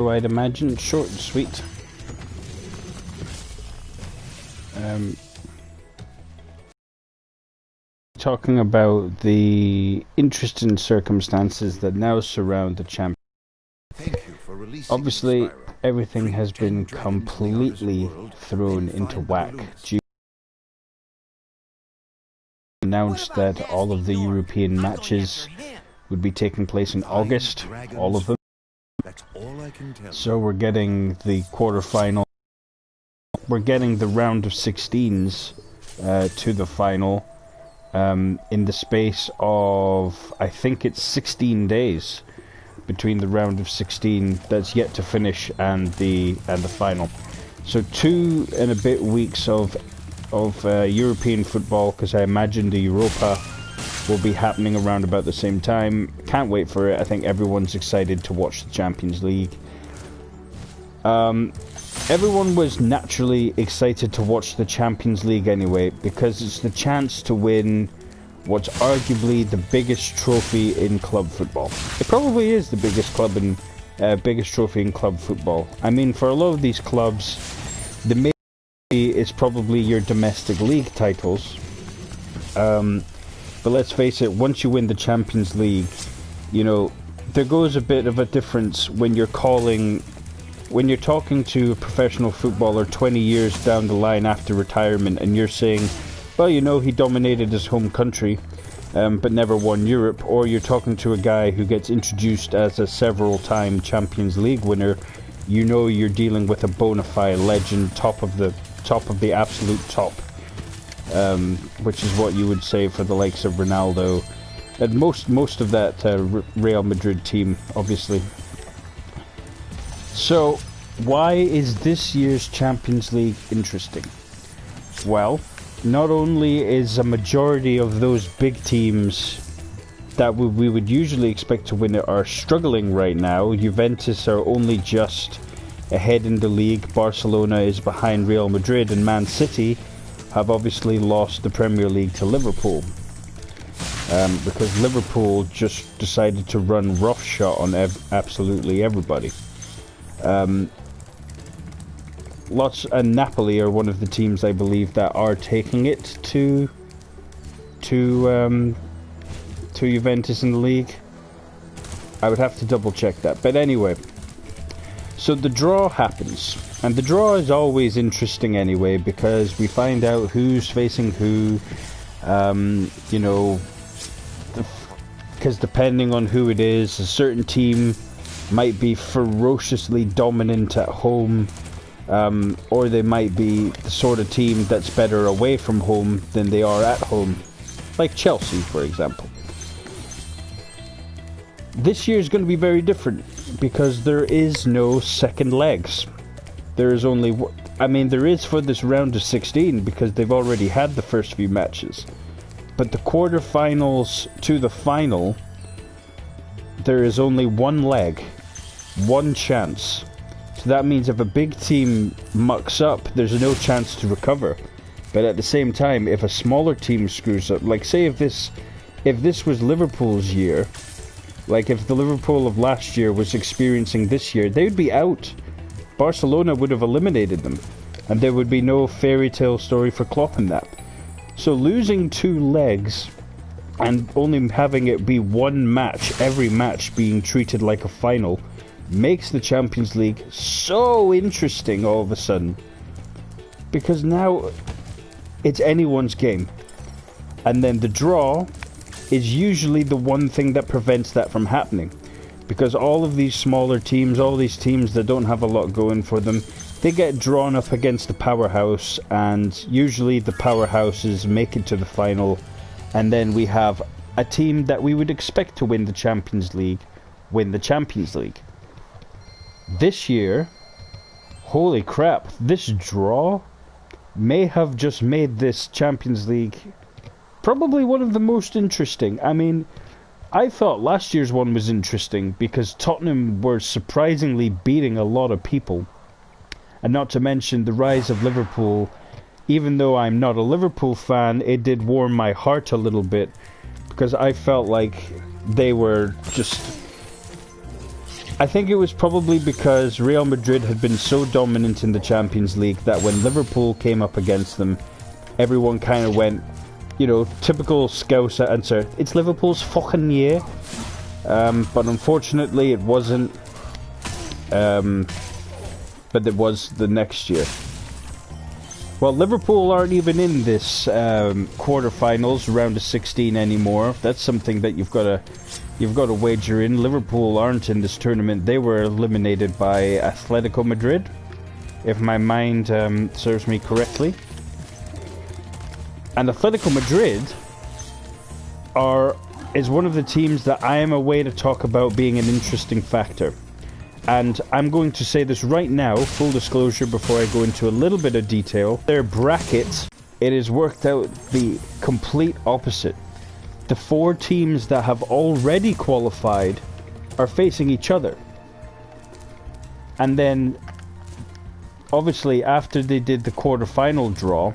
I'd imagine, short and sweet. Talking about the interesting circumstances that now surround the champion. Obviously, everything has been completely thrown into whack. Announced that all of the European matches would be taking place in August, all of them. So we're getting the quarterfinal. We're getting the round of 16s to the final in the space of, I think it's 16 days between the round of 16 that's yet to finish and the final. So 2 and a bit weeks of European football, because I imagine the Europa will be happening around about the same time. Can't wait for it. I think everyone's excited to watch the Champions League. Everyone was naturally excited to watch the Champions League anyway, because it's the chance to win what's arguably the biggest trophy in club football. It probably is the biggest biggest trophy in club football. I mean, for a lot of these clubs, the main is probably your domestic league titles. But let's face it, once you win the Champions League, you know, there goes a bit of a difference when you're talking to a professional footballer 20 years down the line after retirement, and you're saying, well, you know, he dominated his home country, but never won Europe. Or you're talking to a guy who gets introduced as a several-time Champions League winner. You know, you're dealing with a bona fide legend, top of the absolute top, which is what you would say for the likes of Ronaldo and most of that Real Madrid team, obviously. So, why is this year's Champions League interesting? Well, not only is a majority of those big teams that we would usually expect to win it are struggling right now. Juventus are only just ahead in the league. Barcelona is behind Real Madrid, and Man City have obviously lost the Premier League to Liverpool. Because Liverpool just decided to run roughshod on absolutely everybody. And Napoli are one of the teams, I believe, that are taking it to Juventus in the league. I would have to double check that, but anyway. So the draw happens, and the draw is always interesting anyway, because we find out who's facing who. You know, because depending on who it is, a certain team might be ferociously dominant at home, or they might be the sort of team that's better away from home than they are at home, like Chelsea, for example. This year is going to be very different, because there is no second legs. There is only, I mean, there is for this round of 16, because they've already had the first few matches. But the quarterfinals to the final, there is only one leg, one chance. So that means if a big team mucks up, there's no chance to recover. But at the same time, if a smaller team screws up, like say if this was Liverpool's year, like if the Liverpool of last year was experiencing this year, they would be out. Barcelona would have eliminated them, and there would be no fairy tale story for Klopp in that. So losing 2 legs and only having it be one match, every match being treated like a final, makes the Champions League so interesting all of a sudden. Because now it's anyone's game. And then the draw is usually the one thing that prevents that from happening. Because all of these smaller teams, all these teams that don't have a lot going for them, they get drawn up against the powerhouse, and usually the powerhouses make it to the final, and then we have a team that we would expect to win the Champions League win the Champions League. This year, holy crap, this draw may have just made this Champions League probably one of the most interesting. I mean, I thought last year's one was interesting because Tottenham were surprisingly beating a lot of people. And not to mention the rise of Liverpool. Even though I'm not a Liverpool fan, it did warm my heart a little bit, because I felt like they were just I think it was probably because Real Madrid had been so dominant in the Champions League that when Liverpool came up against them, everyone kind of went, you know, typical Scouse answer, it's Liverpool's fucking year. But unfortunately it wasn't. But it was the next year. Well, Liverpool aren't even in this quarterfinals, round of 16 anymore. That's something that you've got to wager in. Liverpool aren't in this tournament. They were eliminated by Atletico Madrid, if my mind serves me correctly. And Atletico Madrid is one of the teams that I am away to talk about being an interesting factor. And I'm going to say this right now, full disclosure, before I go into a little bit of detail. Their bracket, it has worked out the complete opposite. The 4 teams that have already qualified are facing each other. And then, obviously, after they did the quarterfinal draw,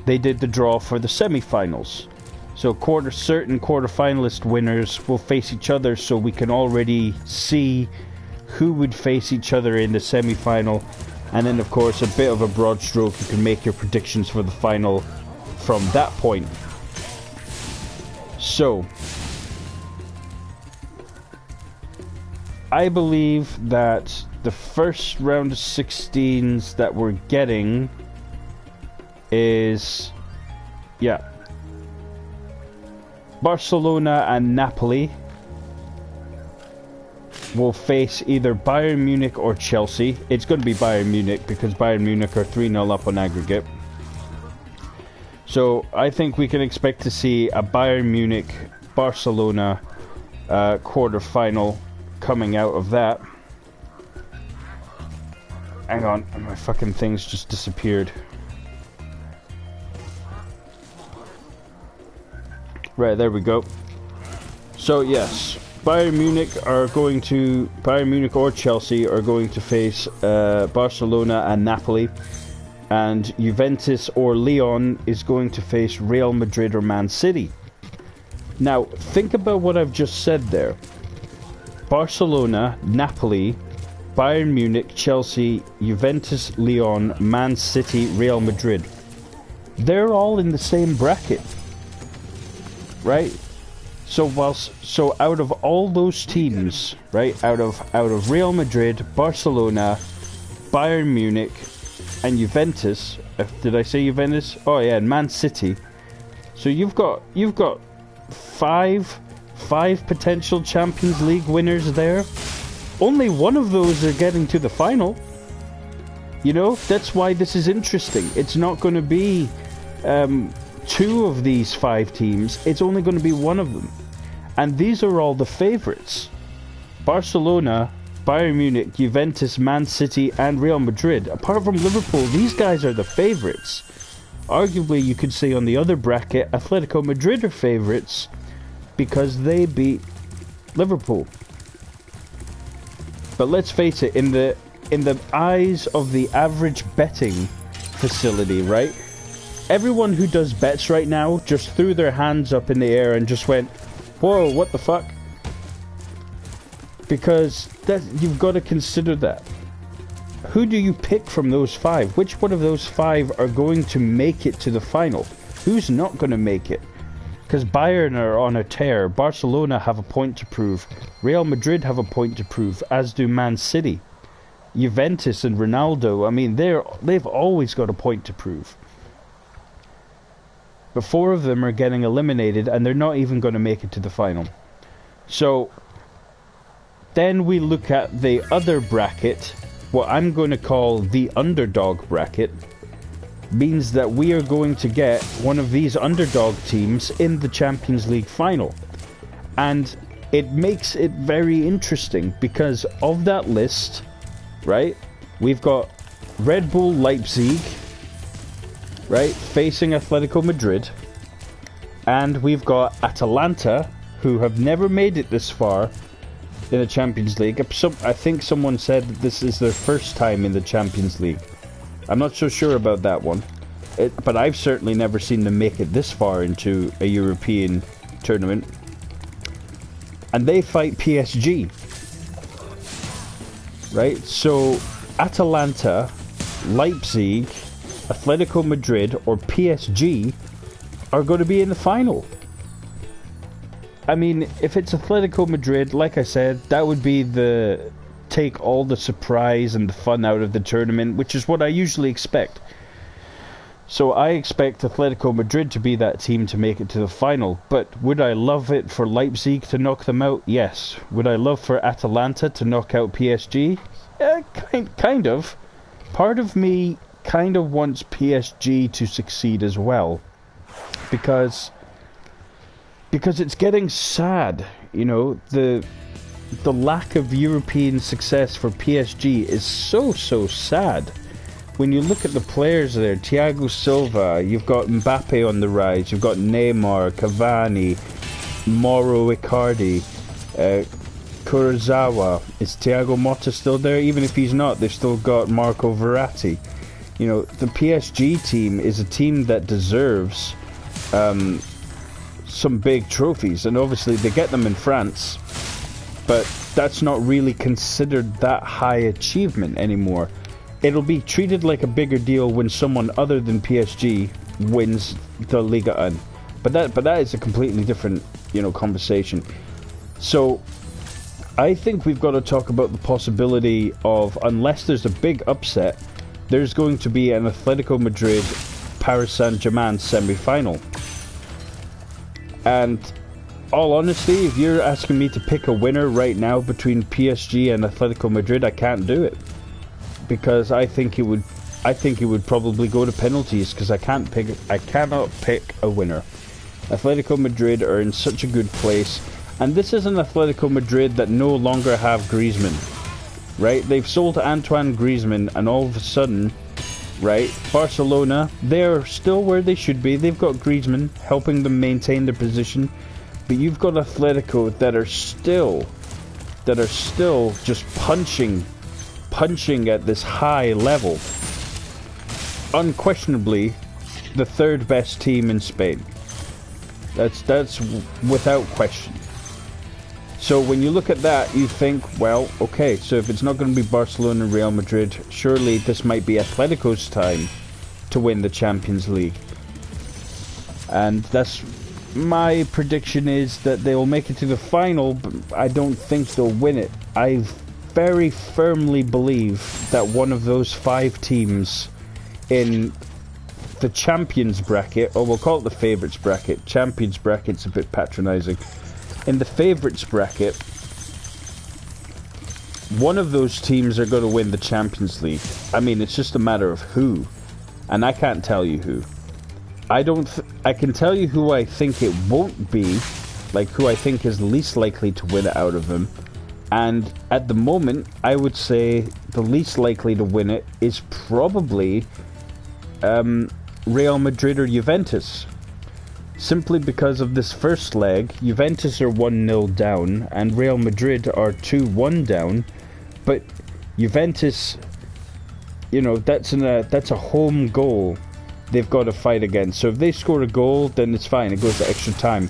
they did the draw for the semi-finals. So certain quarterfinalist winners will face each other, so we can already see who would face each other in the semi-final. And then, of course, a bit of a broad stroke, you can make your predictions for the final from that point. So, I believe that the first round of 16s that we're getting is, yeah, Barcelona and Napoli will face either Bayern Munich or Chelsea. It's going to be Bayern Munich because Bayern Munich are 3-0 up on aggregate. So I think we can expect to see a Bayern Munich Barcelona quarter-final coming out of that. Hang on, my fucking things just disappeared. Right, there we go. So yes, Bayern Munich or Chelsea are going to face Barcelona and Napoli, and Juventus or Lyon is going to face Real Madrid or Man City. Now, think about what I've just said there. Barcelona, Napoli, Bayern Munich, Chelsea, Juventus, Lyon, Man City, Real Madrid. They're all in the same bracket, right? So out of all those teams, right, out of Real Madrid, Barcelona, Bayern Munich, and Juventus, did I say Juventus? Oh yeah, and Man City. So you've got five potential Champions League winners there. Only one of those are getting to the final. You know, that's why this is interesting. It's not going to be 2 of these 5 teams. It's only going to be one of them. And these are all the favourites. Barcelona, Bayern Munich, Juventus, Man City and Real Madrid. Apart from Liverpool, these guys are the favourites. Arguably, you could say on the other bracket, Atletico Madrid are favourites because they beat Liverpool. But let's face it, in the eyes of the average betting facility, right? Everyone who does bets right now just threw their hands up in the air and just went, whoa, what the fuck? Because you've got to consider that. Who do you pick from those 5? Which one of those 5 are going to make it to the final? Who's not going to make it? Because Bayern are on a tear. Barcelona have a point to prove. Real Madrid have a point to prove, as do Man City. Juventus and Ronaldo, I mean, they've always got a point to prove. But 4 of them are getting eliminated, and they're not even going to make it to the final. So, then we look at the other bracket, what I'm going to call the underdog bracket. Means that we are going to get one of these underdog teams in the Champions League final. And it makes it very interesting because of that list, right? We've got Red Bull Leipzig, right, facing Atletico Madrid. And we've got Atalanta, who have never made it this far in the Champions League. I think someone said that this is their first time in the Champions League. I'm not so sure about that one, but I've certainly never seen them make it this far into a European tournament. And they fight PSG. right? So Atalanta, Leipzig, Atletico Madrid, or PSG are going to be in the final. I mean, if it's Atletico Madrid, like I said, that would be the take all the surprise and the fun out of the tournament, which is what I usually expect. So I expect Atletico Madrid to be that team to make it to the final. But would I love it for Leipzig to knock them out? Yes. Would I love for Atalanta to knock out PSG? Kind of. Part of me kind of wants PSG to succeed as well. Because it's getting sad. You know, the lack of European success for PSG is so sad. When you look at the players there, Thiago Silva, you've got Mbappe on the rise, you've got Neymar, Cavani, Mauro Icardi, Kurzawa. Is Thiago Motta still there? Even if he's not, they've still got Marco Verratti. You know, the PSG team is a team that deserves some big trophies, and obviously they get them in France, but that's not really considered that high achievement anymore. It'll be treated like a bigger deal when someone other than PSG wins the Liga 1. But that is a completely different, you know, conversation. So I think we've got to talk about the possibility of, unless there's a big upset, there's going to be an Atletico Madrid Paris Saint-Germain semi-final. And all honesty, if you're asking me to pick a winner right now between PSG and Atletico Madrid, I can't do it. Because I think it would probably go to penalties, because I cannot pick a winner. Atletico Madrid are in such a good place, and this is an Atletico Madrid that no longer have Griezmann, right? They've sold Antoine Griezmann, and all of a sudden, right, Barcelona, they're still where they should be. They've got Griezmann helping them maintain their position, but you've got Atletico that are still just punching at this high level. Unquestionably the third best team in Spain. That's without question. So when you look at that, you think, well, okay, so if it's not going to be Barcelona and Real Madrid, surely this might be Atletico's time to win the Champions League. And that's my prediction, is that they will make it to the final, but I don't think they'll win it. I very firmly believe that one of those 5 teams in the Champions bracket, or we'll call it the Favourites bracket. Champions bracket's a bit patronising. In the Favourites bracket, one of those teams are going to win the Champions League. I mean, it's just a matter of who, and I can't tell you who. I can tell you who I think it won't be, like who I think is least likely to win it out of them. And at the moment, I would say the least likely to win it is probably Real Madrid or Juventus. Simply because of this first leg, Juventus are 1-0 down and Real Madrid are 2-1 down. But Juventus, you know, that's a home goal they've got to fight against. So if they score a goal, then it's fine. It goes to extra time.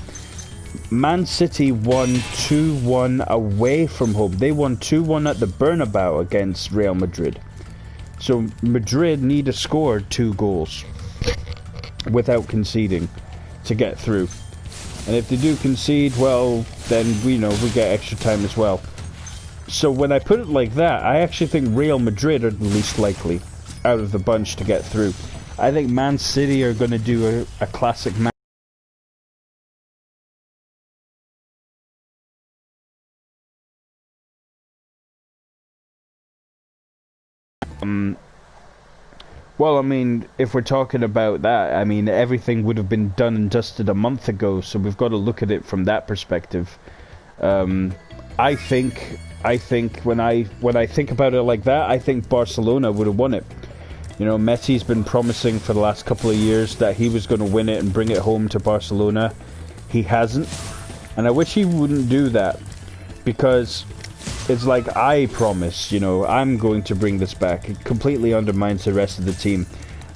Man City won 2-1 away from home. They won 2-1 at the Bernabeu against Real Madrid. So Madrid need to score 2 goals without conceding to get through. And if they do concede, well, then we get extra time as well. So when I put it like that, I actually think Real Madrid are the least likely out of the bunch to get through. I think Man City are going to do a classic match. Well, I mean, if we're talking about that, I mean, everything would have been done and dusted a month ago, so we've got to look at it from that perspective. I think when I think about it like that, I think Barcelona would have won it. You know, Messi's been promising for the last couple of years that he was going to win it and bring it home to Barcelona. He hasn't, and I wish he wouldn't do that, because it's like, I promise, you know, I'm going to bring this back. It completely undermines the rest of the team.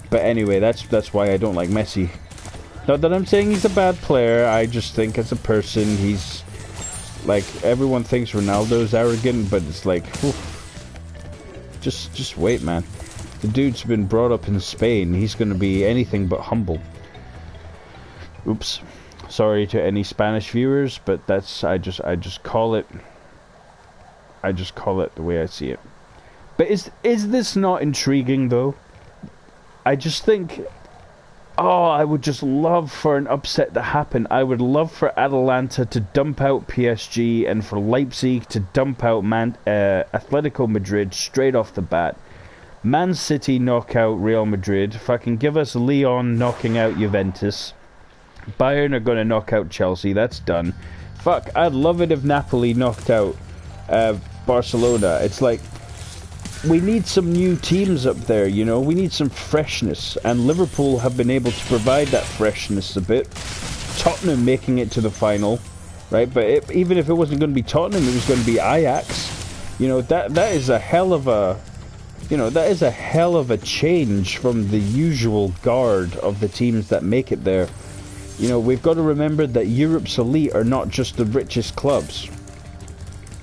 But anyway, that's why I don't like Messi. Not that I'm saying he's a bad player, I just think as a person, he's like, everyone thinks Ronaldo's arrogant, but it's like, whew, Just wait, man. The dude's been brought up in Spain. He's going to be anything but humble. Oops. Sorry to any Spanish viewers, but that's I just call it the way I see it. But is this not intriguing though? I just think, oh, I would just love for an upset to happen. I would love for Atalanta to dump out PSG and for Leipzig to dump out Atletico Madrid straight off the bat. Man City knock out Real Madrid. Fucking give us Lyon knocking out Juventus. Bayern are going to knock out Chelsea. That's done. Fuck, I'd love it if Napoli knocked out Barcelona. It's like, we need some new teams up there, you know? We need some freshness. And Liverpool have been able to provide that freshness a bit. Tottenham making it to the final, right? But even if it wasn't going to be Tottenham, it was going to be Ajax. You know, that is a hell of a... You know, that is a hell of a change from the usual guard of the teams that make it there. You know, we've got to remember that Europe's elite are not just the richest clubs.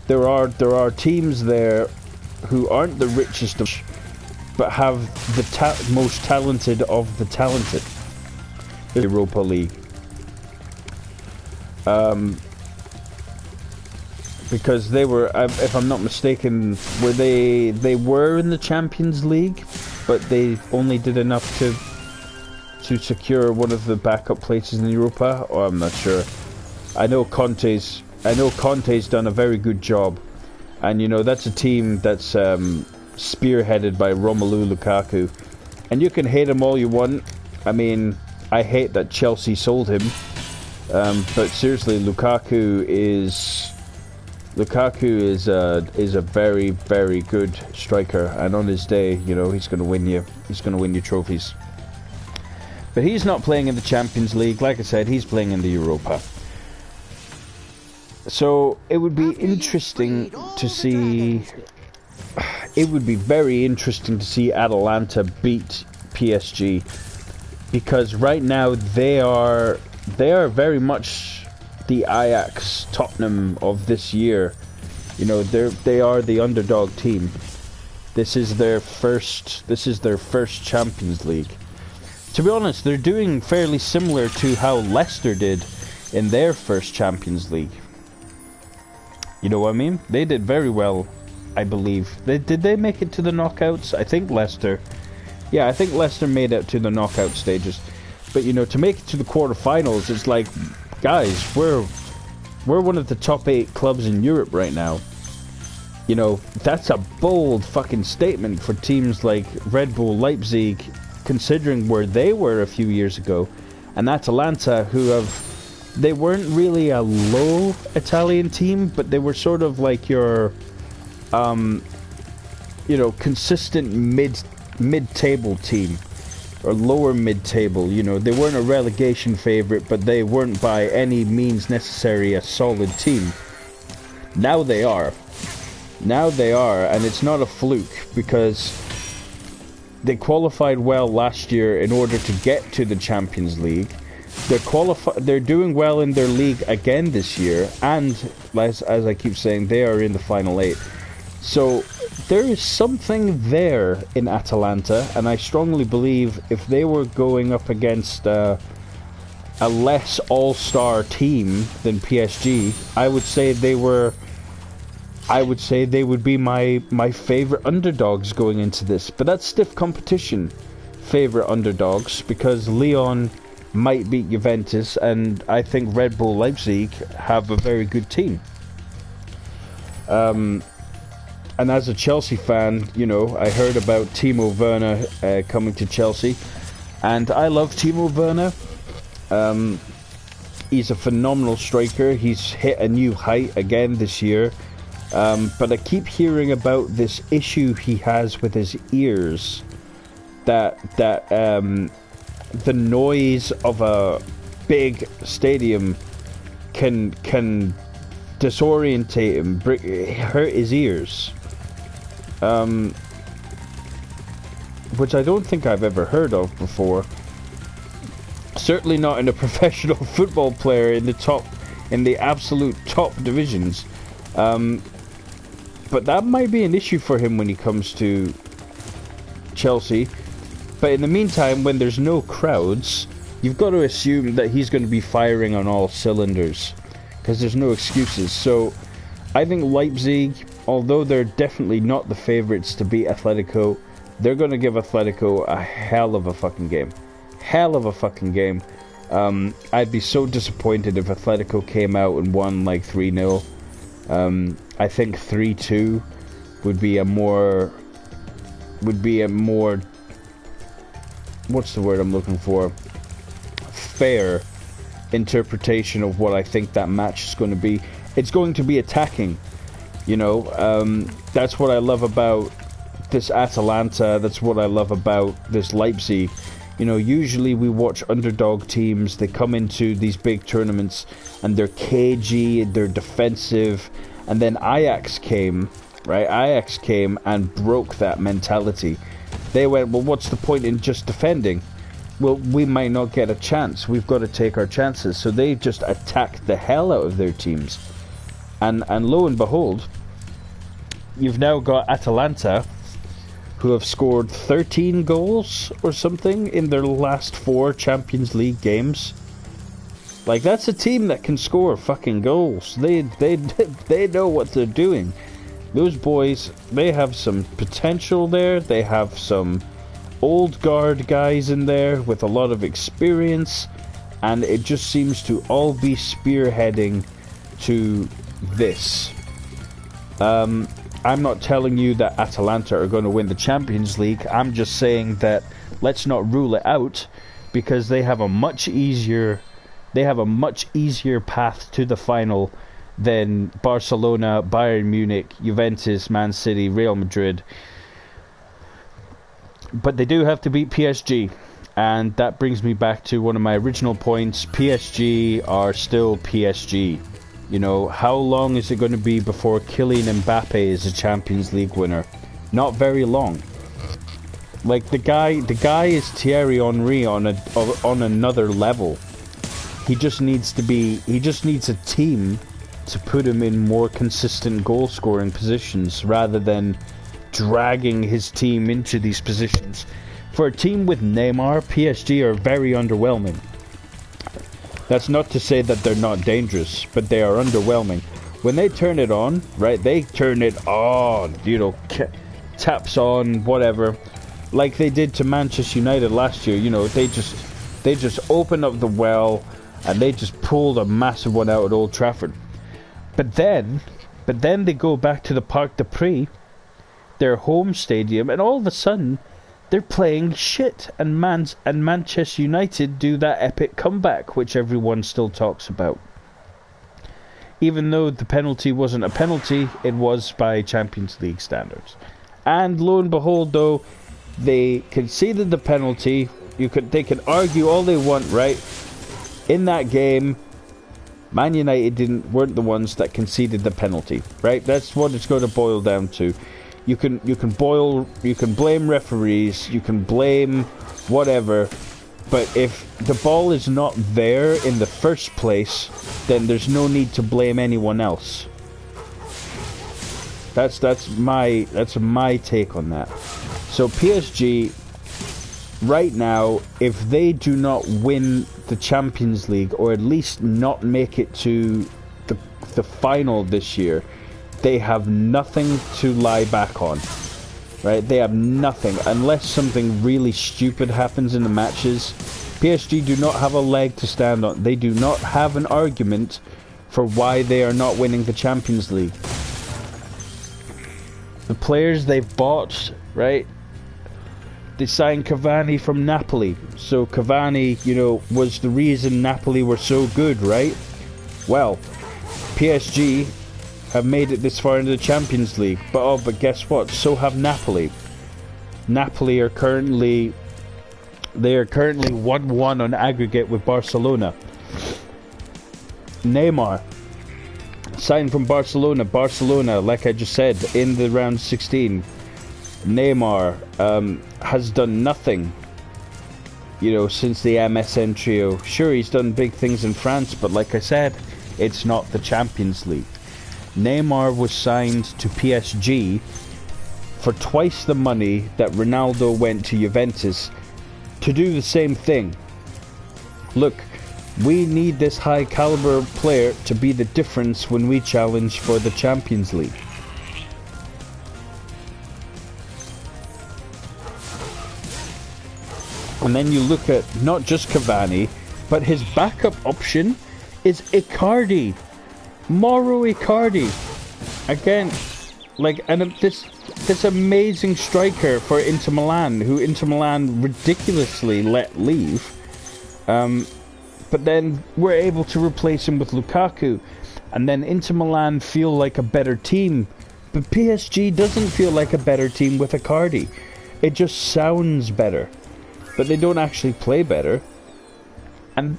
There are teams there who aren't the richest of, but have the most talented of the talented. The Europa League. Because they were, if I'm not mistaken, they were in the Champions League, but they only did enough to secure one of the backup places in Europa. Or I'm not sure. I know Conte's done a very good job, and you know that's a team that's spearheaded by Romelu Lukaku, and you can hate him all you want. I mean, I hate that Chelsea sold him, but seriously, Lukaku is a very, very good striker, and on his day, you know, he's going to win you trophies. But he's not playing in the Champions League. Like I said, he's playing in the Europa. So it would be interesting to see. It would be very interesting to see Atalanta beat PSG, because right now they are very much the Ajax Tottenham of this year. You know, they are the underdog team. This is their first Champions League. To be honest, they're doing fairly similar to how Leicester did in their first Champions League. You know what I mean? They did very well, I believe. Did they make it to the knockouts? I think Leicester. Yeah, I think Leicester made it to the knockout stages. But you know, to make it to the quarterfinals, it's like, guys, we're one of the top 8 clubs in Europe right now. You know, that's a bold fucking statement for teams like Red Bull Leipzig, considering where they were a few years ago, and Atalanta, they weren't really a low Italian team, but they were sort of like your, you know, consistent mid-table team, or lower mid-table. You know, they weren't a relegation favorite, but they weren't by any means necessary a solid team. Now they are. Now they are, and it's not a fluke, because they qualified well last year in order to get to the Champions League. They're doing well in their league again this year, and as I keep saying, they are in the final 8. So there is something there in Atalanta, and I strongly believe if they were going up against a less all-star team than PSG, I would say they would be my favorite underdogs going into this. But that's stiff competition, favorite underdogs, because Lyon might beat Juventus, and I think Red Bull Leipzig have a very good team. And as a Chelsea fan, you know, I heard about Timo Werner coming to Chelsea, and I love Timo Werner. He's a phenomenal striker. He's hit a new height again this year. But I keep hearing about this issue he has with his ears, that the noise of a big stadium can disorientate him, hurt his ears, which I don't think I've ever heard of before. Certainly not in a professional football player in the absolute top divisions. But that might be an issue for him when he comes to Chelsea. But in the meantime, when there's no crowds, you've got to assume that he's going to be firing on all cylinders, because there's no excuses. So I think Leipzig, although they're definitely not the favourites to beat Atletico, they're going to give Atletico a hell of a fucking game. Hell of a fucking game. I'd be so disappointed if Atletico came out and won like 3-0. I think 3-2 would be a more... what's the word I'm looking for? Fair interpretation of what I think that match is going to be. It's going to be attacking, you know. That's what I love about this Atalanta. That's what I love about this Leipzig. You know, usually we watch underdog teams. They come into these big tournaments and they're cagey, they're defensive, and then Ajax came, right? Ajax came and broke that mentality. They went, well, what's the point in just defending? Well, we might not get a chance. We've got to take our chances. So they just attacked the hell out of their teams. And lo and behold, you've now got Atalanta, who have scored 13 goals or something in their last 4 Champions League games. Like, that's a team that can score fucking goals. They know what they're doing. Those boys, they have some potential there. They have some old guard guys in there with a lot of experience, and it just seems to all be spearheading to this. I'm not telling you that Atalanta are going to win the Champions League. I'm just saying that let's not rule it out, because they have a much easier path to the final than Barcelona, Bayern Munich, Juventus, Man City, Real Madrid. But they do have to beat PSG, and that brings me back to one of my original points. PSG are still PSG. You know, how long is it going to be before Kylian Mbappe is a Champions League winner? Not very long. Like, the guy is Thierry Henry on another level. He just needs a team to put him in more consistent goal scoring positions rather than dragging his team into these positions. For a team with Neymar, PSG are very underwhelming. That's not to say that they're not dangerous, but they are underwhelming. When they turn it on, right, they turn it on, you know, taps on, whatever, like they did to Manchester United last year. You know, they just opened up the well and they just pulled a massive one out at Old Trafford. But then they go back to the Parc des Princes, their home stadium, and all of a sudden they're playing shit, and Manchester United do that epic comeback, which everyone still talks about. Even though the penalty wasn't a penalty, it was by Champions League standards. And lo and behold, though, they conceded the penalty. They can argue all they want, right? In that game, Man United weren't the ones that conceded the penalty, right? That's what it's going to boil down to. You can blame referees, you can blame whatever, but if the ball is not there in the first place, then there's no need to blame anyone else. That's my take on that. So PSG right now, if they do not win the Champions League, or at least not make it to the final this year, they have nothing to lie back on, right? They have nothing, unless something really stupid happens in the matches. PSG do not have a leg to stand on. They do not have an argument for why they are not winning the Champions League. The players they've bought, right? They signed Cavani from Napoli. So Cavani, you know, was the reason Napoli were so good, right? Well, PSG have made it this far into the Champions League. But guess what? So have Napoli. Napoli are currently 1-1 on aggregate with Barcelona. Neymar signed from Barcelona. Barcelona, like I just said, in the round 16. Neymar has done nothing, you know, since the MSN trio. Sure, he's done big things in France, but like I said, it's not the Champions League. Neymar was signed to PSG for twice the money that Ronaldo went to Juventus to do the same thing. Look, we need this high caliber player to be the difference when we challenge for the Champions League. And then you look at not just Cavani, but his backup option is Icardi. Mauro Icardi. Again, like, and this amazing striker for Inter Milan, who Inter Milan ridiculously let leave. But then we're able to replace him with Lukaku. And then Inter Milan feel like a better team. But PSG doesn't feel like a better team with Icardi. It just sounds better. But they don't actually play better. And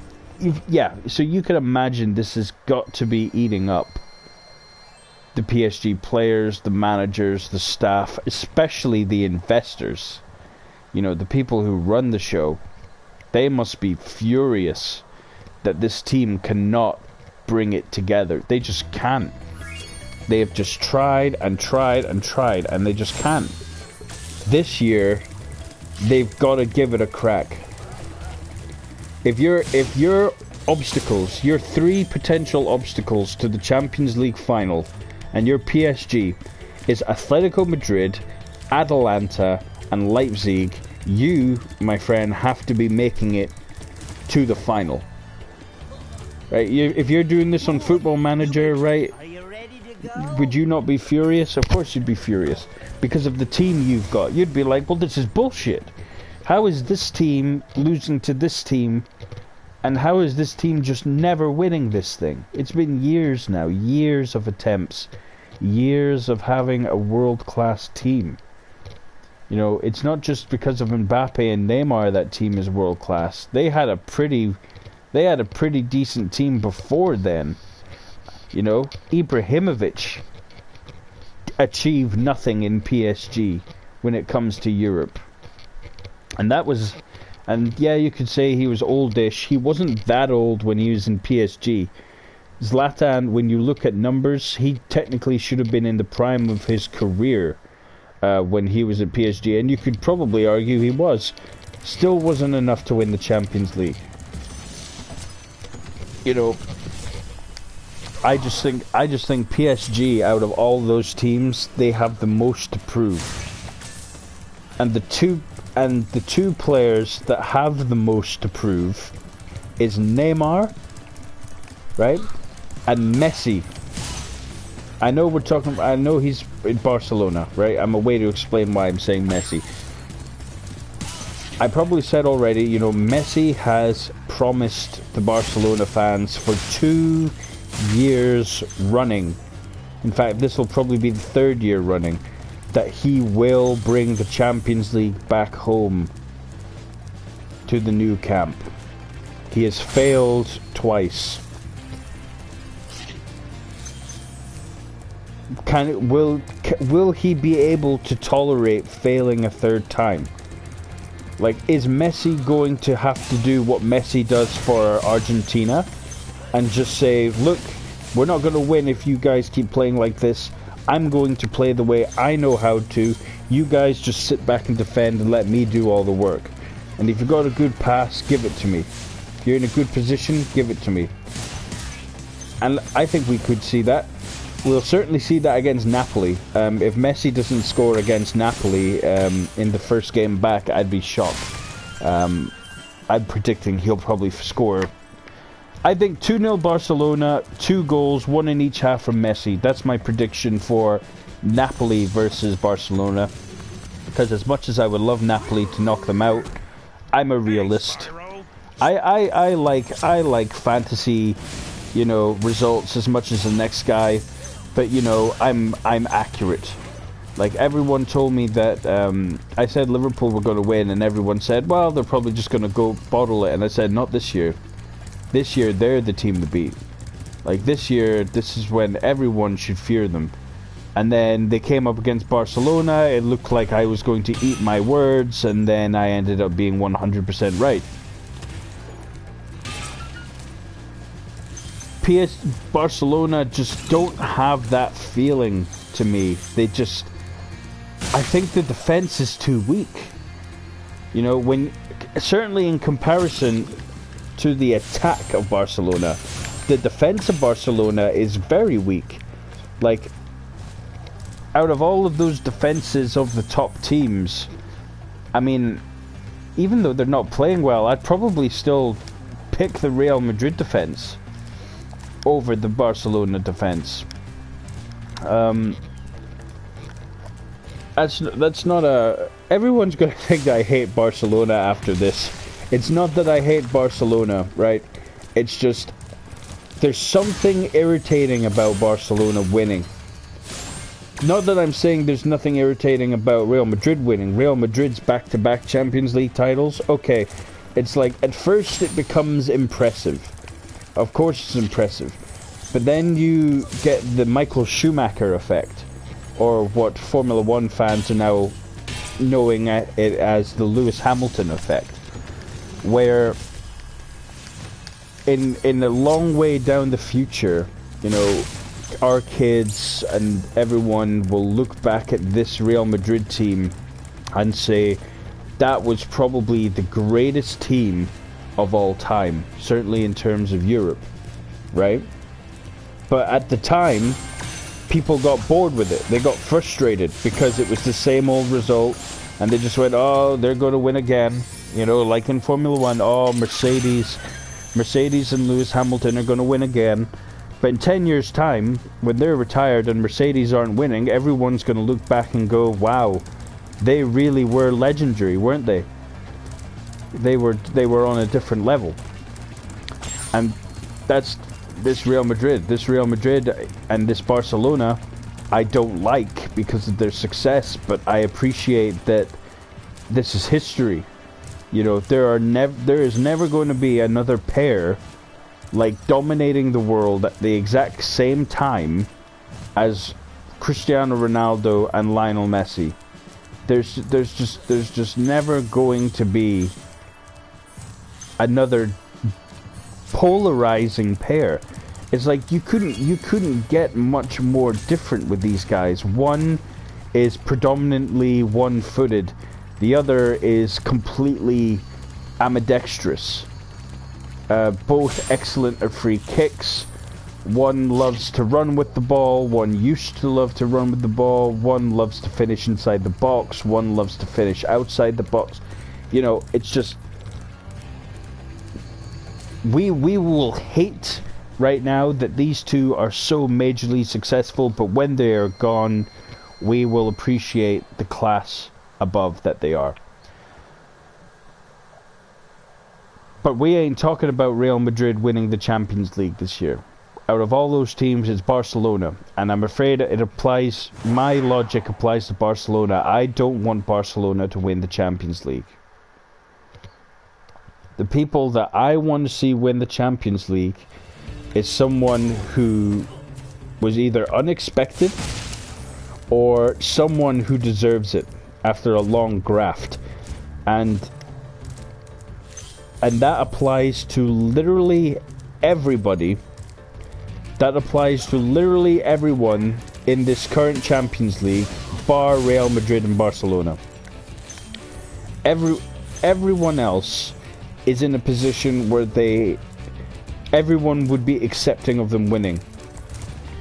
yeah, so you can imagine this has got to be eating up the PSG players, the managers, the staff, especially the investors. You know, the people who run the show. They must be furious that this team cannot bring it together. They just can't. They have just tried and tried and tried, and they just can't. This year, they've got to give it a crack. If your obstacles, your 3 potential obstacles to the Champions League final, and your PSG is Atletico Madrid, Atalanta, and Leipzig, you, my friend, have to be making it to the final. Right? If you're doing this on Football Manager, right, would you not be furious? Of course you'd be furious. Because of the team you've got. You'd be like, well, this is bullshit. How is this team losing to this team? And how is this team just never winning this thing? It's been years now. Years of attempts. Years of having a world-class team. You know, it's not just because of Mbappe and Neymar that team is world-class. They had a pretty decent team before then. You know, Ibrahimovic achieved nothing in PSG when it comes to Europe. And that was, and yeah, you could say he was oldish. He wasn't that old when he was in PSG. Zlatan, when you look at numbers, he technically should have been in the prime of his career when he was at PSG. And you could probably argue he was. Still wasn't enough to win the Champions League. You know, I just think PSG, out of all those teams, they have the most to prove. And the two players that have the most to prove is Neymar, right? And Messi. I know he's in Barcelona, right? I'm a way to explain why I'm saying Messi. I probably said already, you know, Messi has promised the Barcelona fans for 2 years running. In fact, this will probably be the 3rd year running, that he will bring the Champions League back home to the new camp. He has failed twice. Will he be able to tolerate failing a 3rd time? Like, is Messi going to have to do what Messi does for Argentina and just say, look, we're not going to win if you guys keep playing like this. I'm going to play the way I know how to. You guys just sit back and defend and let me do all the work. And if you've got a good pass, give it to me. If you're in a good position, give it to me. And I think we could see that. We'll certainly see that against Napoli. If Messi doesn't score against Napoli in the first game back, I'd be shocked. I'm predicting he'll probably score. I think 2-0 Barcelona, 2 goals, 1 in each half from Messi. That's my prediction for Napoli versus Barcelona. Because as much as I would love Napoli to knock them out, I'm a realist. I like fantasy, you know, results as much as the next guy. But you know, I'm accurate. Like, everyone told me that I said Liverpool were going to win, and everyone said, well, they're probably just going to go bottle it. And I said, not this year. This year, they're the team to beat. Like, this year, this is when everyone should fear them. And then they came up against Barcelona. It looked like I was going to eat my words, and then I ended up being 100% right. Barcelona just don't have that feeling to me. They just, I think the defense is too weak. You know, certainly in comparison to the attack of Barcelona, the defense of Barcelona is very weak. Like, out of all of those defenses of the top teams, I mean, even though they're not playing well, I'd probably still pick the Real Madrid defense over the Barcelona defense. That's not a... Everyone's gonna think I hate Barcelona after this. It's not that I hate Barcelona, right? It's just, there's something irritating about Barcelona winning. Not that I'm saying there's nothing irritating about Real Madrid winning. Real Madrid's back-to-back Champions League titles, okay. It's like, at first it becomes impressive. Of course it's impressive. But then you get the Michael Schumacher effect, or what Formula 1 fans are now knowing it as the Lewis Hamilton effect, where in a long way down the future, you know, our kids and everyone will look back at this Real Madrid team and say that was probably the greatest team of all time, certainly in terms of Europe, right? But at the time, people got bored with it. They got frustrated because it was the same old result, and they just went, oh, they're going to win again. You know, like in Formula 1, oh, Mercedes and Lewis Hamilton are going to win again. But in 10 years' time, when they're retired and Mercedes aren't winning, everyone's going to look back and go, wow, they really were legendary, weren't they? They were on a different level. And that's this Real Madrid. This Real Madrid and this Barcelona, I don't like because of their success, but I appreciate that this is history. You know, there is never going to be another pair like dominating the world at the exact same time as Cristiano Ronaldo and Lionel Messi. There's just never going to be another polarizing pair. It's like you couldn't get much more different with these guys. One is predominantly one-footed, the other is completely ambidextrous. Both excellent at free kicks. One loves to run with the ball, one used to love to run with the ball, one loves to finish inside the box, one loves to finish outside the box. You know, it's just, we will hate right now that these two are so majorly successful, but when they are gone, we will appreciate the class above that they are. But we ain't talking about Real Madrid winning the Champions League this year. Out of all those teams, it's Barcelona. And I'm afraid it applies, my logic applies to Barcelona. I don't want Barcelona to win the Champions League. The people that I want to see win the Champions League is someone who was either unexpected or someone who deserves it after a long graft. And that applies to literally everybody. That applies to literally everyone in this current Champions League, bar Real Madrid and Barcelona. Everyone else is in a position where everyone would be accepting of them winning.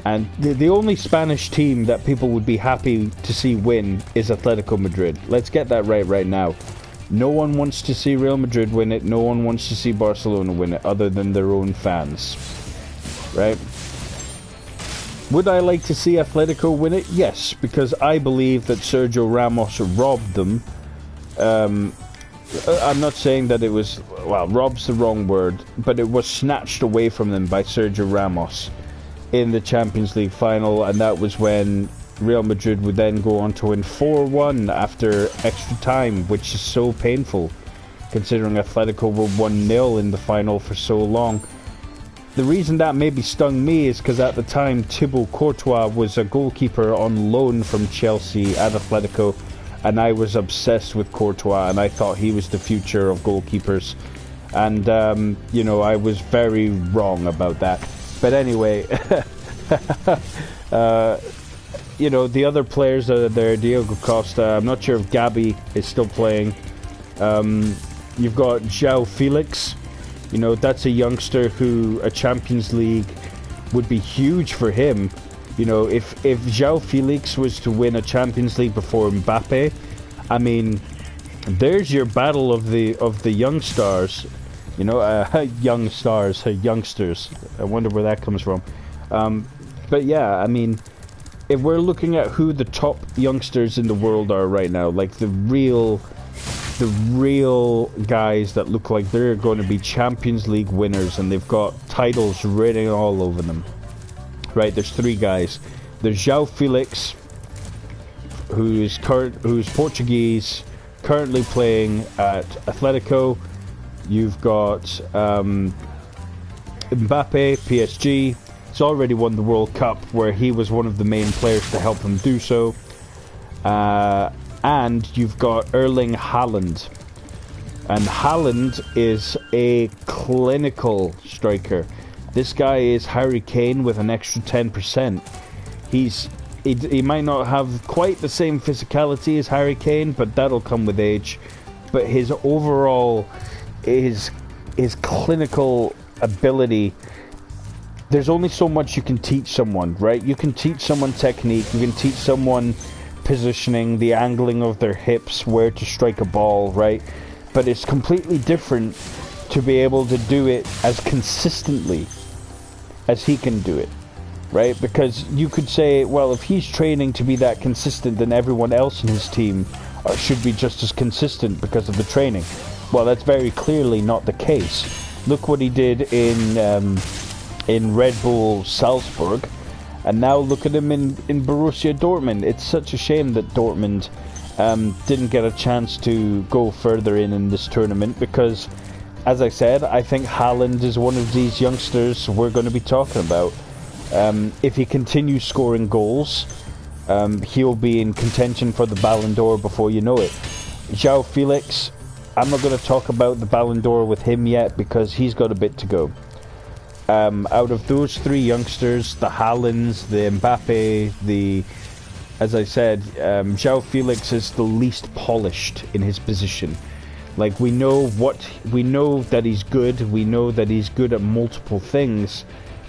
And the only Spanish team that people would be happy to see win is Atletico Madrid. Let's get that right now. No one wants to see Real Madrid win it. No one wants to see Barcelona win it other than their own fans. Right? Would I like to see Atletico win it? Yes, because I believe that Sergio Ramos robbed them. I'm not saying that it was... Well, rob's the wrong word. But it was snatched away from them by Sergio Ramos in the Champions League final. And that was when Real Madrid would then go on to win 4-1 after extra time, which is so painful, considering Atletico were 1-0 in the final for so long. The reason that maybe stung me is because at the time Thibaut Courtois was a goalkeeper on loan from Chelsea at Atletico, and I was obsessed with Courtois, and I thought he was the future of goalkeepers. And, you know, I was very wrong about that. But anyway, you know, the other players that are there, Diogo Costa, I'm not sure if Gabi is still playing. You've got João Felix. You know, that's a youngster who a Champions League would be huge for him. You know, if João Felix was to win a Champions League before Mbappe, I mean, there's your battle of the young stars. You know, young stars, youngsters. I wonder where that comes from. But yeah, I mean, if we're looking at who the top youngsters in the world are right now, like the real guys that look like they're going to be Champions League winners and they've got titles written all over them. Right, there's three guys. There's João Felix, who's Portuguese, currently playing at Atletico. You've got Mbappe, PSG. He's already won the World Cup, where he was one of the main players to help him do so. And you've got Erling Haaland. And Haaland is a clinical striker. This guy is Harry Kane with an extra 10%. He might not have quite the same physicality as Harry Kane, but that'll come with age. But his overall, his clinical ability, there's only so much you can teach someone, right? You can teach someone technique, you can teach someone positioning, the angling of their hips, where to strike a ball, right? But it's completely different to be able to do it as consistently as he can do it, right? Because you could say, well, if he's training to be that consistent, then everyone else in his team should be just as consistent because of the training. Well, that's very clearly not the case. Look what he did in Red Bull Salzburg, and now look at him in Borussia Dortmund. It's such a shame that Dortmund didn't get a chance to go further in this tournament, because, as I said, I think Haaland is one of these youngsters we're going to be talking about. If he continues scoring goals, he'll be in contention for the Ballon d'Or before you know it. João Felix, I'm not going to talk about the Ballon d'Or with him yet, because he's got a bit to go. Out of those three youngsters, the Haalands, the Mbappe, as I said, João Felix is the least polished in his position. Like, we know that he's good, we know that he's good at multiple things,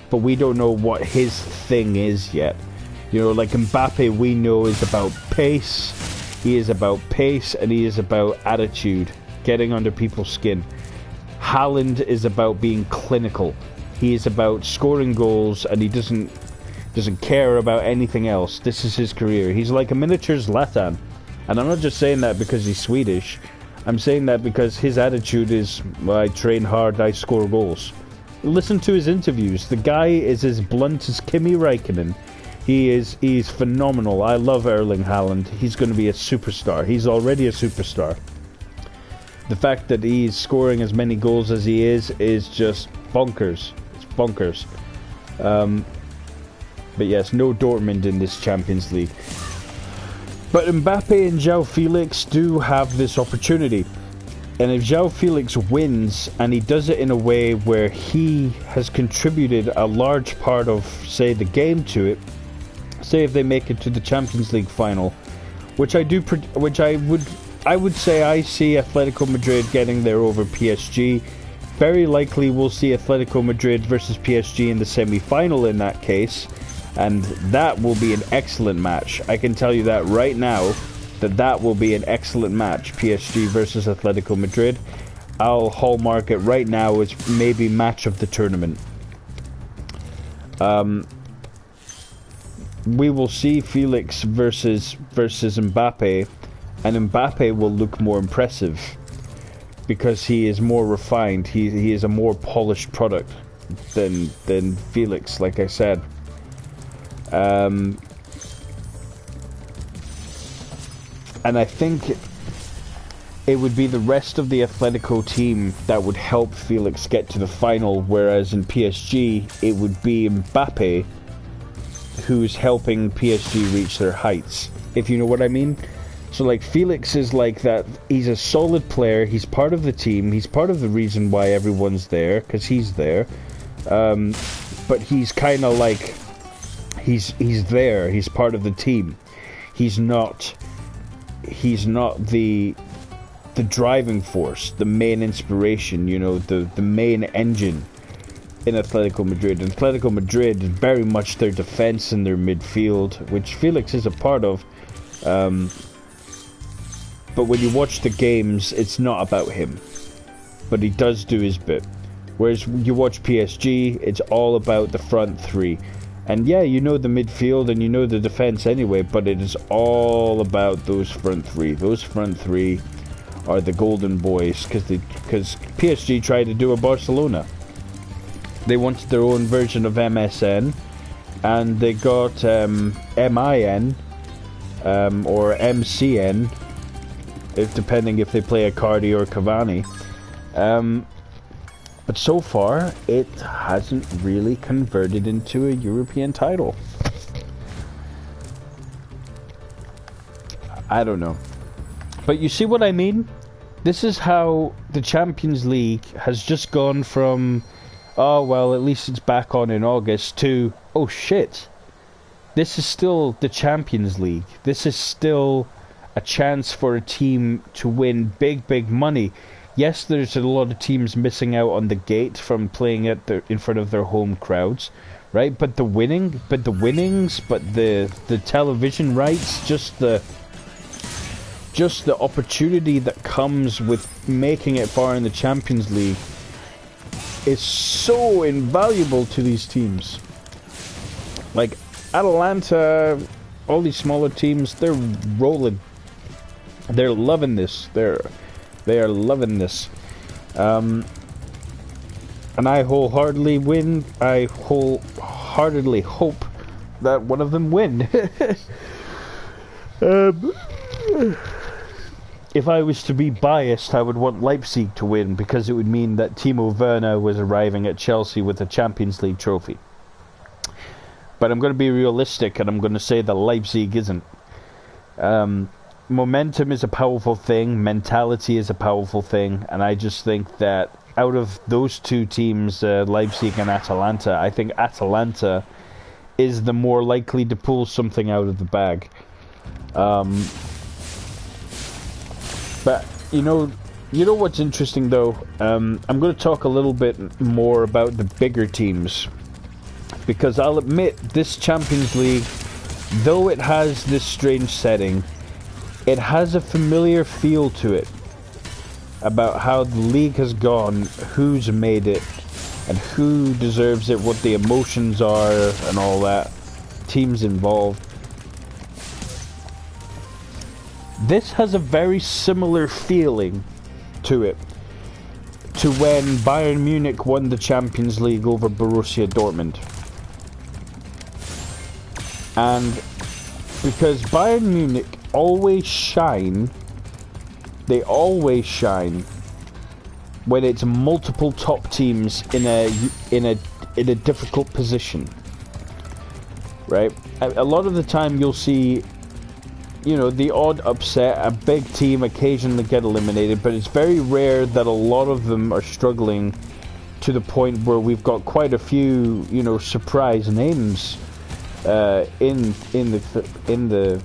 but we don't know what his thing is yet. You know, like Mbappe, we know is about pace, he is about pace, and he is about attitude, getting under people's skin. Haaland is about being clinical. He is about scoring goals, and he doesn't care about anything else. This is his career. He's like a miniature Zlatan. And I'm not just saying that because he's Swedish. I'm saying that because his attitude is, well, I train hard, I score goals. Listen to his interviews. The guy is as blunt as Kimi Räikkönen. He's phenomenal. I love Erling Haaland. He's going to be a superstar. He's already a superstar. The fact that he's scoring as many goals as he is just bonkers. It's bonkers. But yes, no Dortmund in this Champions League. But Mbappe and João Felix do have this opportunity. And if João Felix wins, and he does it in a way where he has contributed a large part of, say, the game to it, say if they make it to the Champions League final, I would say I see Atletico Madrid getting there over PSG. Very likely we'll see Atletico Madrid versus PSG in the semi-final in that case. And that will be an excellent match. I can tell you that right now, that will be an excellent match. PSG versus Atletico Madrid. I'll hallmark it right now as maybe match of the tournament. We will see Felix versus Mbappe, and Mbappe will look more impressive because he is more refined. He is a more polished product than Felix, like I said. And I think it would be the rest of the Atletico team that would help Felix get to the final, whereas in PSG it would be Mbappe who's helping PSG reach their heights, if you know what I mean. So like Felix is like that, he's a solid player, he's part of the team, he's part of the reason why everyone's there, because he's there. but he's kind of like, he's there. He's part of the team. He's not the driving force, the main inspiration, you know, the main engine in Atletico Madrid. And Atletico Madrid is very much their defense and their midfield, which Felix is a part of. But when you watch the games, it's not about him. But he does do his bit. Whereas you watch PSG, it's all about the front three. And yeah, you know the midfield and you know the defense anyway, but it is all about those front three. Those front three are the golden boys, because PSG tried to do a Barcelona. They wanted their own version of MSN, and they got MIN or MCN, depending if they play Icardi or Cavani. But so far, it hasn't really converted into a European title. I don't know. But you see what I mean? This is how the Champions League has just gone from, oh, well, at least it's back on in August, to, oh, shit. This is still the Champions League. This is still a chance for a team to win big, big money. Yes, there's a lot of teams missing out on the gate from playing in front of their home crowds, right? But the winnings, but the television rights, just the opportunity that comes with making it far in the Champions League is so invaluable to these teams. Like Atalanta, all these smaller teams, they're rolling. They're loving this. They are loving this. And I wholeheartedly hope that one of them win. If I was to be biased, I would want Leipzig to win, because it would mean that Timo Werner was arriving at Chelsea with a Champions League trophy. But I'm going to be realistic, and I'm going to say that Leipzig isn't. Momentum is a powerful thing, mentality is a powerful thing, and I just think that out of those two teams, Leipzig and Atalanta, I think Atalanta is the more likely to pull something out of the bag. But you know what's interesting though? I'm going to talk a little bit more about the bigger teams, because I'll admit this Champions League, though it has this strange setting, it has a familiar feel to it about how the league has gone, who's made it, and who deserves it, what the emotions are, and all that. Teams involved. This has a very similar feeling to it to when Bayern Munich won the Champions League over Borussia Dortmund. And because Bayern Munich always shine, they always shine when it's multiple top teams in a difficult position, right? A lot of the time you'll see, you know, the odd upset, a big team occasionally get eliminated, but it's very rare that a lot of them are struggling to the point where we've got quite a few, you know, surprise names in the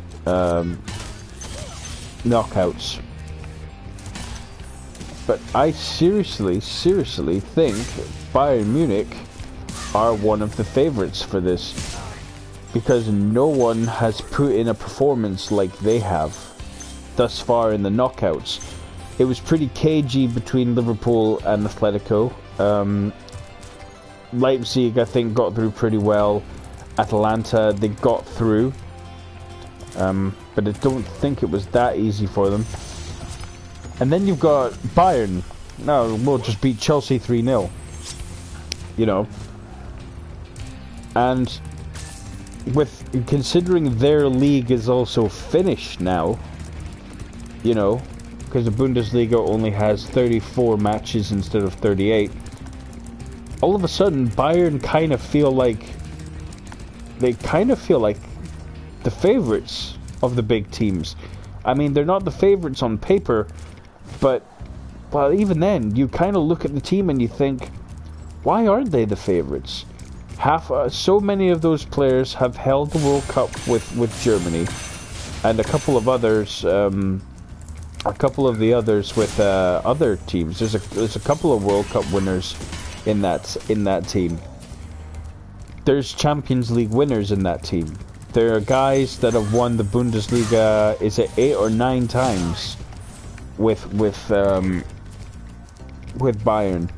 knockouts. But I seriously think Bayern Munich are one of the favourites for this, because no one has put in a performance like they have thus far in the knockouts. It was pretty cagey between Liverpool and Atletico. Leipzig, I think, got through pretty well. Atalanta, they got through. But I don't think it was that easy for them. And then you've got Bayern. No, we'll just beat Chelsea 3-0. You know. And with considering their league is also finished now, you know, because the Bundesliga only has 34 matches instead of 38, all of a sudden Bayern kind of feel like the favorites of the big teams. I mean, they're not the favorites on paper, but well, even then, you kind of look at the team and you think, why aren't they the favorites? So many of those players have held the World Cup with Germany, and a couple of others, a couple of the others with other teams. There's a couple of World Cup winners in that team. There's Champions League winners in that team. There are guys that have won the Bundesliga, is it 8 or 9 times with Bayern.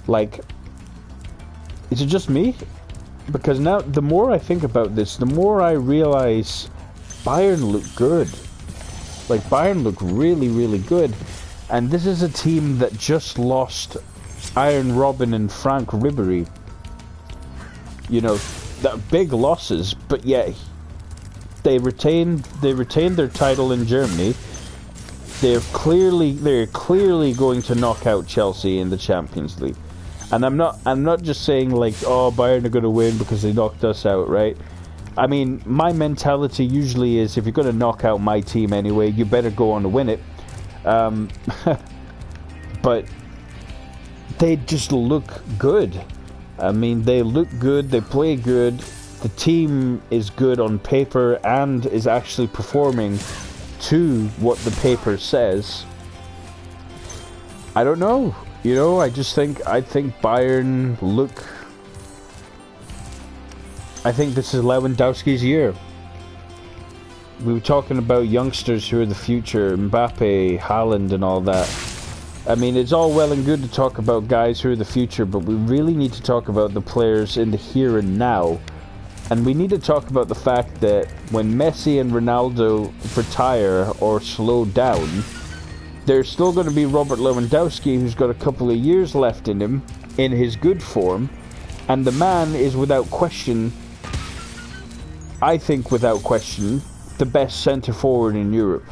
Like, is it just me? Because now, the more I think about this, the more I realize Bayern look good. Like, Bayern look really, really good. And this is a team that just lost Iron Robben and Frank Ribery. You know, that big losses, but yet they retained their title in Germany. They're clearly going to knock out Chelsea in the Champions League. And I'm not just saying like, oh, Bayern are going to win because they knocked us out, right? I mean, my mentality usually is, if you're going to knock out my team anyway, you better go on to win it. But they just look good. I mean, they look good, they play good, the team is good on paper and is actually performing to what the paper says. I don't know, you know, I think Bayern look... I think this is Lewandowski's year. We were talking about youngsters who are the future, Mbappe, Haaland and all that. I mean, it's all well and good to talk about guys who are the future, but we really need to talk about the players in the here and now. And we need to talk about the fact that when Messi and Ronaldo retire or slow down, there's still going to be Robert Lewandowski, who's got a couple of years left in him, in his good form. And the man is, without question, I think without question, the best centre-forward in Europe.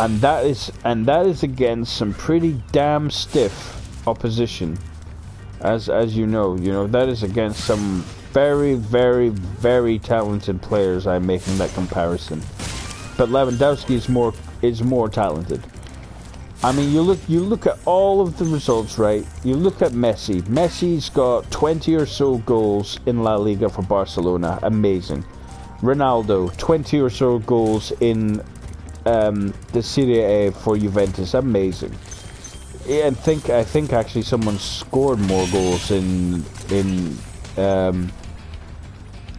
And that is against some pretty damn stiff opposition, as you know, that is against some very, very, very talented players. I'm making that comparison, but Lewandowski is more talented. I mean, you look at all of the results, right? You look at Messi. Messi's got 20 or so goals in La Liga for Barcelona, amazing. Ronaldo, 20 or so goals in the Serie A for Juventus, amazing. And I think actually someone scored more goals in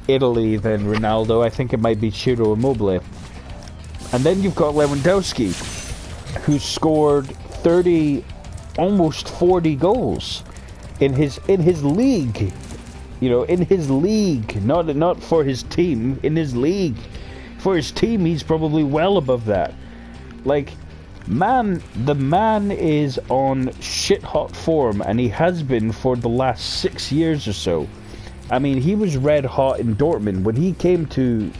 Italy than Ronaldo. I think it might be Ciro Immobile. And then you've got Lewandowski, who scored 30, almost 40 goals in his league. You know, in his league, not for his team, in his league. For his team, he's probably well above that. Like, the man is on shit-hot form, and he has been for the last 6 years or so. I mean, he was red hot in Dortmund. When he came to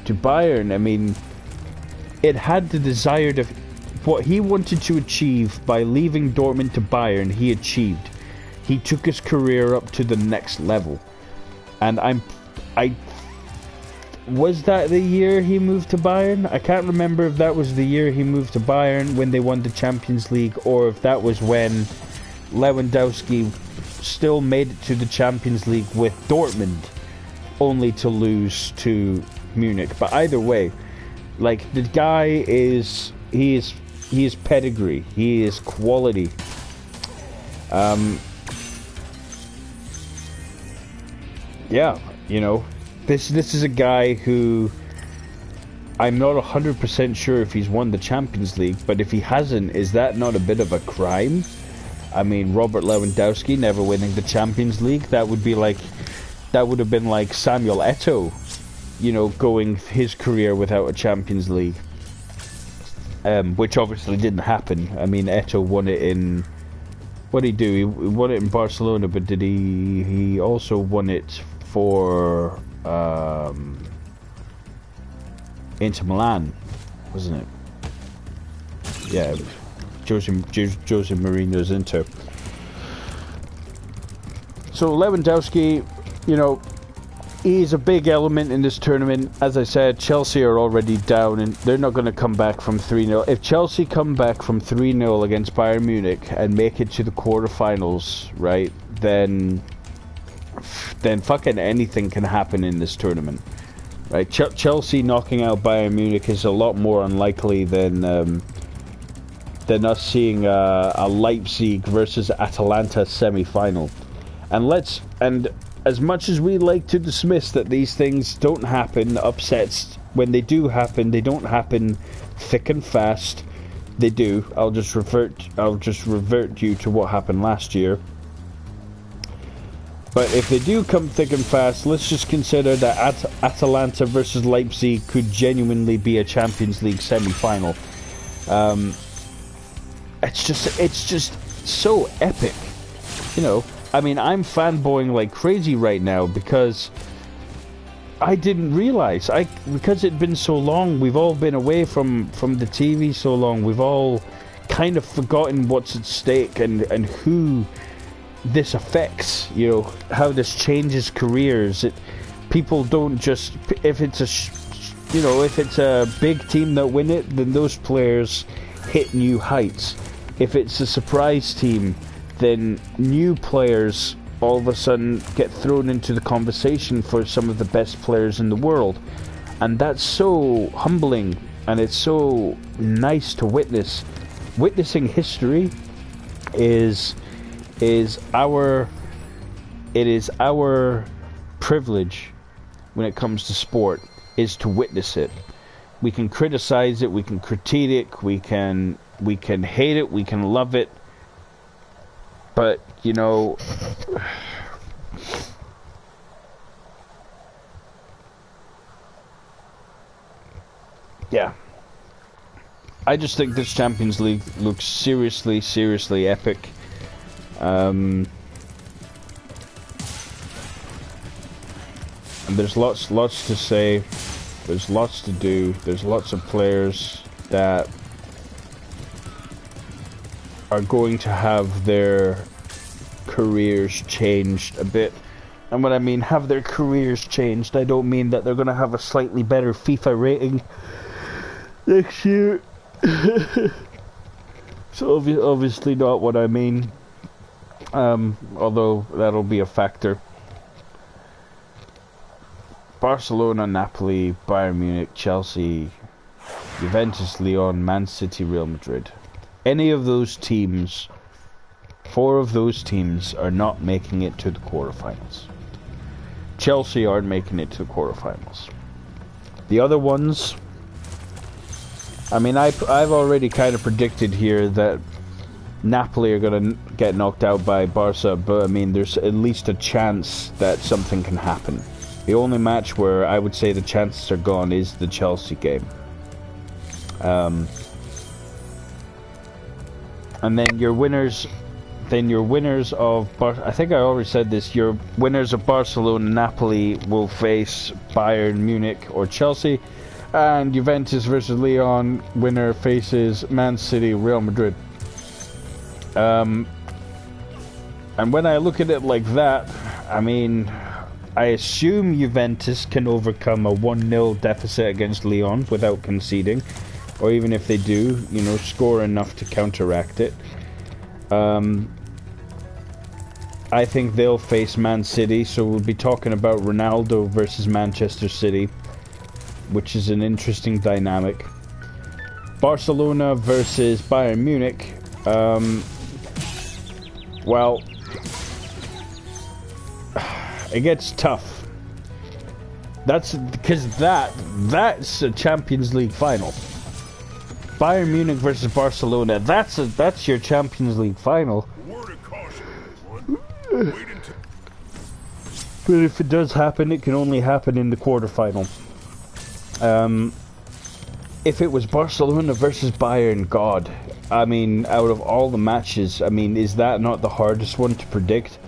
Bayern, I mean, it had the desire to... What he wanted to achieve by leaving Dortmund to Bayern, he achieved. He took his career up to the next level. And was that the year he moved to Bayern? I can't remember if that was the year he moved to Bayern when they won the Champions League, or if that was when Lewandowski still made it to the Champions League with Dortmund, only to lose to Munich. But either way, like, the guy is pedigree, he is quality. Yeah, you know, this is a guy who I'm not 100% sure if he's won the Champions League, but if he hasn't, is that not a bit of a crime? I mean, Robert Lewandowski never winning the Champions League, that would have been like Samuel Eto'o, you know, going his career without a Champions League. Which obviously didn't happen. I mean, Eto'o won it in... What did he do? He won it in Barcelona, but did he also won it for Inter Milan, wasn't it? Yeah, Jose Mourinho's Inter. So Lewandowski, you know, He's a big element in this tournament. As I said, Chelsea are already down and they're not going to come back from 3-0. If Chelsea come back from 3-0 against Bayern Munich and make it to the quarterfinals, right, then fucking anything can happen in this tournament. Right? Chelsea knocking out Bayern Munich is a lot more unlikely than us seeing a Leipzig versus Atalanta semi-final. And as much as we like to dismiss that these things don't happen, upsets, when they do happen, they don't happen thick and fast. They do. I'll just revert you to what happened last year. But if they do come thick and fast, let's just consider that Atalanta versus Leipzig could genuinely be a Champions League semi-final. It's just so epic, you know. I mean, I'm fanboying like crazy right now because I didn't realize. Because it'd been so long, we've all been away from the TV so long, we've all kind of forgotten what's at stake and who this affects, you know, how this changes careers. People don't just, if it's a big team that win it, then those players hit new heights. If it's a surprise team, then new players all of a sudden get thrown into the conversation for some of the best players in the world. And that's so humbling, and it's so nice to witness. Witnessing history is our privilege when it comes to sport, is to witness it. We can criticize it, we can critique it, we can hate it, we can love it. But, you know, yeah. I just think this Champions League looks seriously epic. And there's lots to say. There's lots to do. There's lots of players that are going to have their careers changed a bit. And when I mean have their careers changed, I don't mean that they're going to have a slightly better FIFA rating next year. So obviously not what I mean. Although that'll be a factor. Barcelona, Napoli, Bayern Munich, Chelsea, Juventus, Lyon, Man City, Real Madrid. Any of those teams, 4 of those teams are not making it to the quarterfinals. Chelsea aren't making it to the quarterfinals. The other ones, I mean, I've already kind of predicted here that Napoli are going to get knocked out by Barca, but I mean, there's at least a chance that something can happen. The only match where I would say the chances are gone is the Chelsea game. And then your winners of I think I already said this. Your winners of Barcelona, Napoli will face Bayern Munich or Chelsea, and Juventus versus Lyon winner faces Man City, Real Madrid. And when I look at it like that, I mean, I assume Juventus can overcome a 1-0 deficit against Lyon without conceding. Or even if they do, you know, score enough to counteract it. I think they'll face Man City, so we'll be talking about Ronaldo versus Manchester City, which is an interesting dynamic. Barcelona versus Bayern Munich. Well, it gets tough. That's because that's a Champions League final. Bayern Munich versus Barcelona. That's your Champions League final. But if it does happen, it can only happen in the quarterfinal. If it was Barcelona versus Bayern, God, I mean, out of all the matches, I mean, is that not the hardest one to predict?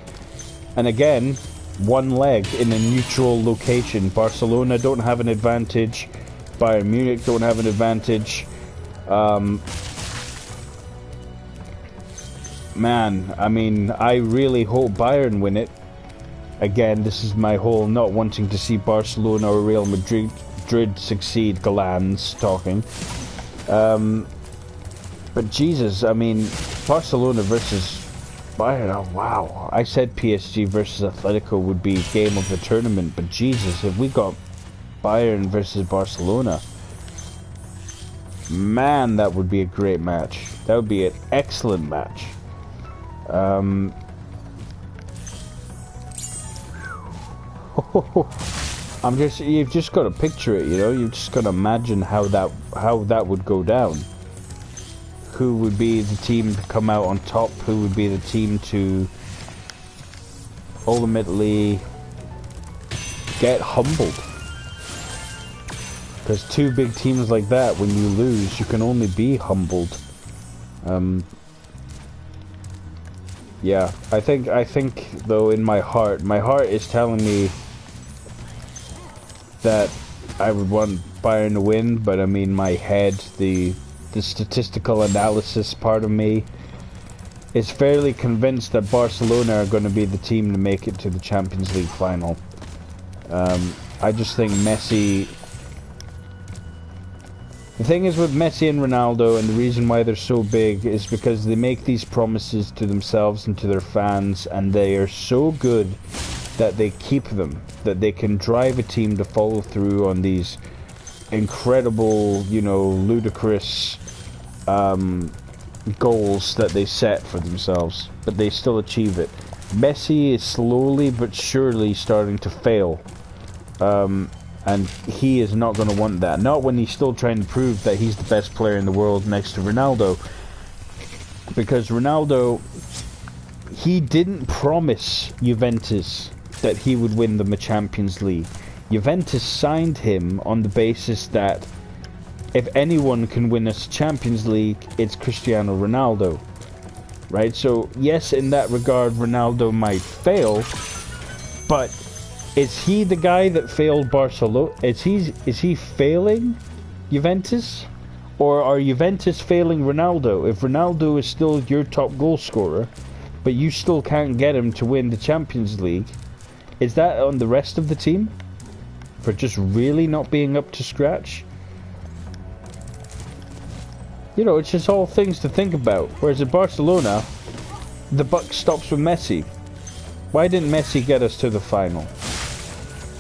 And again, one leg in a neutral location. Barcelona don't have an advantage. Bayern Munich don't have an advantage. Man, I mean, I really hope Bayern win it. Again, this is my whole not wanting to see Barcelona or Real Madrid succeed glands talking. But Jesus, I mean, Barcelona versus Bayern, oh wow. I said PSG versus Atletico would be game of the tournament, but Jesus, if we got Bayern versus Barcelona, man, that would be a great match. That would be an excellent match. You've just got to picture it, you know. You've just got to imagine how that would go down. Who would be the team to come out on top? Who would be the team to ultimately get humbled? Because two big teams like that, when you lose, you can only be humbled. Yeah, I think though in my heart is telling me that I would want Bayern to win, but I mean my head, the statistical analysis part of me is fairly convinced that Barcelona are going to be the team to make it to the Champions League final. I just think Messi... The thing is with Messi and Ronaldo, and the reason why they're so big, is because they make these promises to themselves and to their fans, and they are so good that they keep them, that they can drive a team to follow through on these incredible, you know, ludicrous goals that they set for themselves, but they still achieve it. Messi is slowly but surely starting to fail, and he is not going to want that. Not when he's still trying to prove that he's the best player in the world next to Ronaldo, because Ronaldo, he didn't promise Juventus that he would win them a Champions League. Juventus signed him on the basis that if anyone can win us Champions League, it's Cristiano Ronaldo, right? So yes, in that regard, Ronaldo might fail, but is he the guy that failed Barcelona? Is he failing Juventus, or are Juventus failing Ronaldo? If Ronaldo is still your top goal scorer, but you still can't get him to win the Champions League, is that on the rest of the team for just really not being up to scratch? You know, it's just all things to think about. Whereas at Barcelona, the buck stops with Messi. Why didn't Messi get us to the final?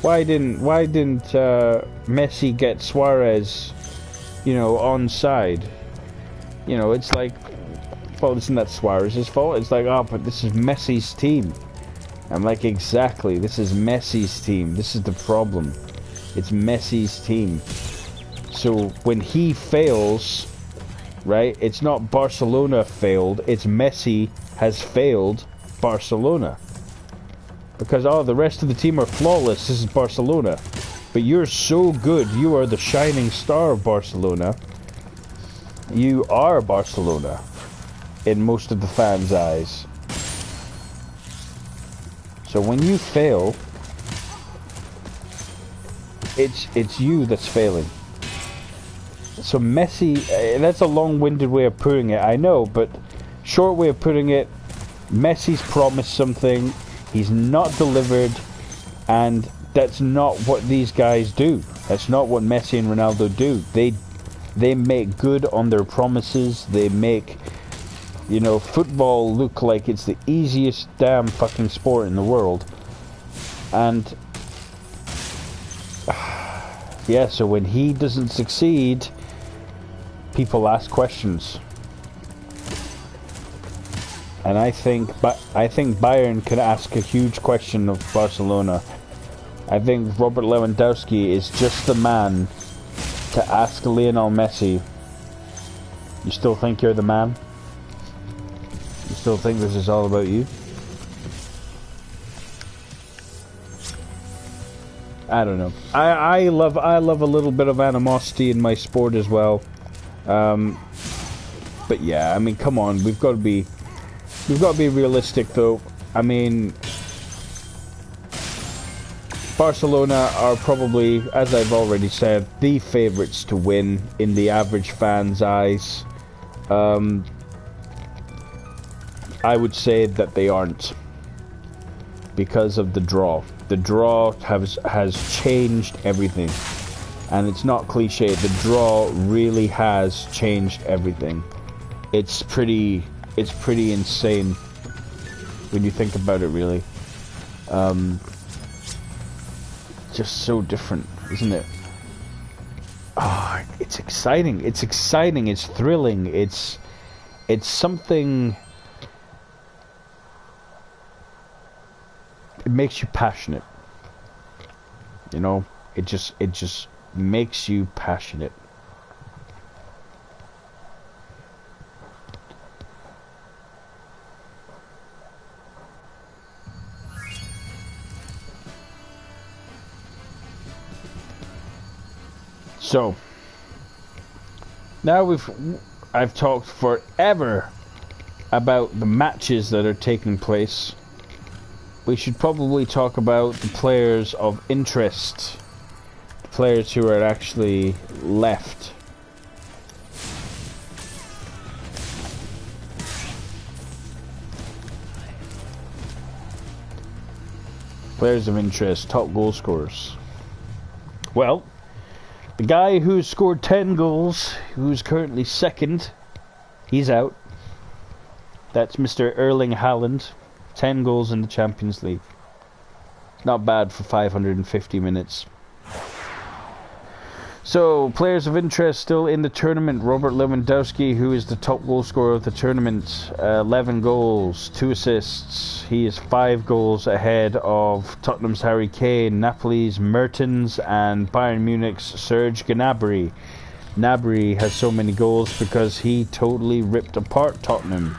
Why didn't Messi get Suarez, you know, onside? You know, it's like, well, isn't that Suarez's fault? It's like, oh, but this is Messi's team. I'm like, exactly, this is Messi's team. This is the problem. It's Messi's team. So when he fails, right, it's not Barcelona failed, it's Messi has failed Barcelona. Because, oh, the rest of the team are flawless, this is Barcelona. But you're so good, you are the shining star of Barcelona. You are Barcelona in most of the fans' eyes. So when you fail, it's you that's failing. So Messi, that's a long-winded way of putting it, I know, but short way of putting it, Messi's promised something, he's not delivered, and that's not what these guys do. That's not what Messi and Ronaldo do. They make good on their promises. They make, you know, football look like it's the easiest damn fucking sport in the world. And yeah, so when he doesn't succeed, people ask questions. And I think Bayern can ask a huge question of Barcelona. I think Robert Lewandowski is just the man to ask Lionel Messi, you still think you're the man? You still think this is all about you? I don't know. I love a little bit of animosity in my sport as well. But yeah, I mean, come on, we've got to be realistic though. I mean, Barcelona are probably, as I've already said, the favourites to win in the average fan's eyes. I would say that they aren't. because of the draw. The draw has changed everything. And it's not cliche, the draw really has changed everything. It's pretty insane when you think about it, really. Just so different, isn't it? Ah, oh, it's exciting. It's exciting. It's thrilling. It's something. It makes you passionate. You know, it just makes you passionate. So now I've talked forever about the matches that are taking place. We should probably talk about the players of interest, the players who are actually left. Players of interest, top goal scorers. Well, the guy who scored 10 goals, who's currently second, he's out. That's Mr. Erling Haaland. 10 goals in the Champions League. Not bad for 550 minutes. So, players of interest still in the tournament. Robert Lewandowski, who is the top goal scorer of the tournament. 11 goals, 2 assists. He is 5 goals ahead of Tottenham's Harry Kane, Napoli's Mertens, and Bayern Munich's Serge Gnabry. Gnabry has so many goals because he totally ripped apart Tottenham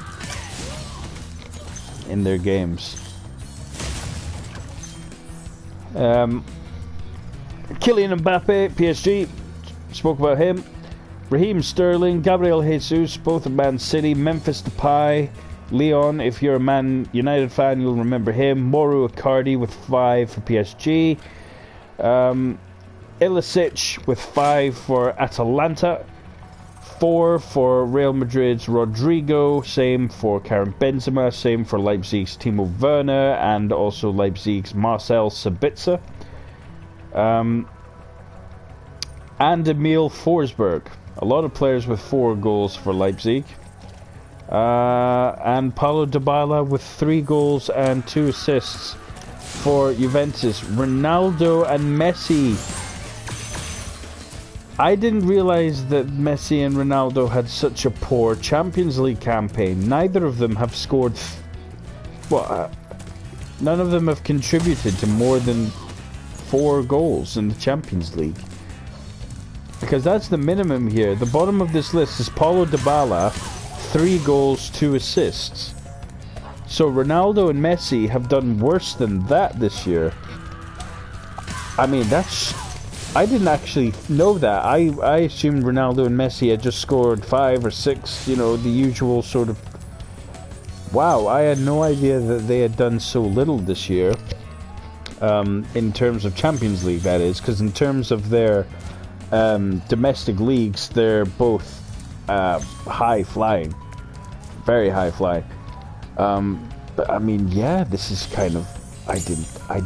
in their games. Kylian Mbappe, PSG, spoke about him. Raheem Sterling, Gabriel Jesus, both at Man City. Memphis Depay, Leon, if you're a Man United fan, you'll remember him. Mauro Icardi with 5 for PSG. Ilicic with 5 for Atalanta. 4 for Real Madrid's Rodrigo. Same for Karim Benzema. Same for Leipzig's Timo Werner. And also Leipzig's Marcel Sabitzer. And Emil Forsberg. A lot of players with 4 goals for Leipzig. And Paulo Dybala with 3 goals and 2 assists for Juventus. Ronaldo and Messi. I didn't realize that Messi and Ronaldo had such a poor Champions League campaign. Neither of them have scored... none of them have contributed to more than 4 goals in the Champions League. Because that's the minimum here. The bottom of this list is Paulo Dybala, 3 goals, 2 assists. So Ronaldo and Messi have done worse than that this year. I mean, that's... I didn't actually know that. I assumed Ronaldo and Messi had just scored 5 or 6, you know, the usual sort of... Wow, I had no idea that they had done so little this year. In terms of Champions League, that is. Because in terms of their domestic leagues, they're both high-flying. Very high-flying. But, I mean, yeah, this is kind of... I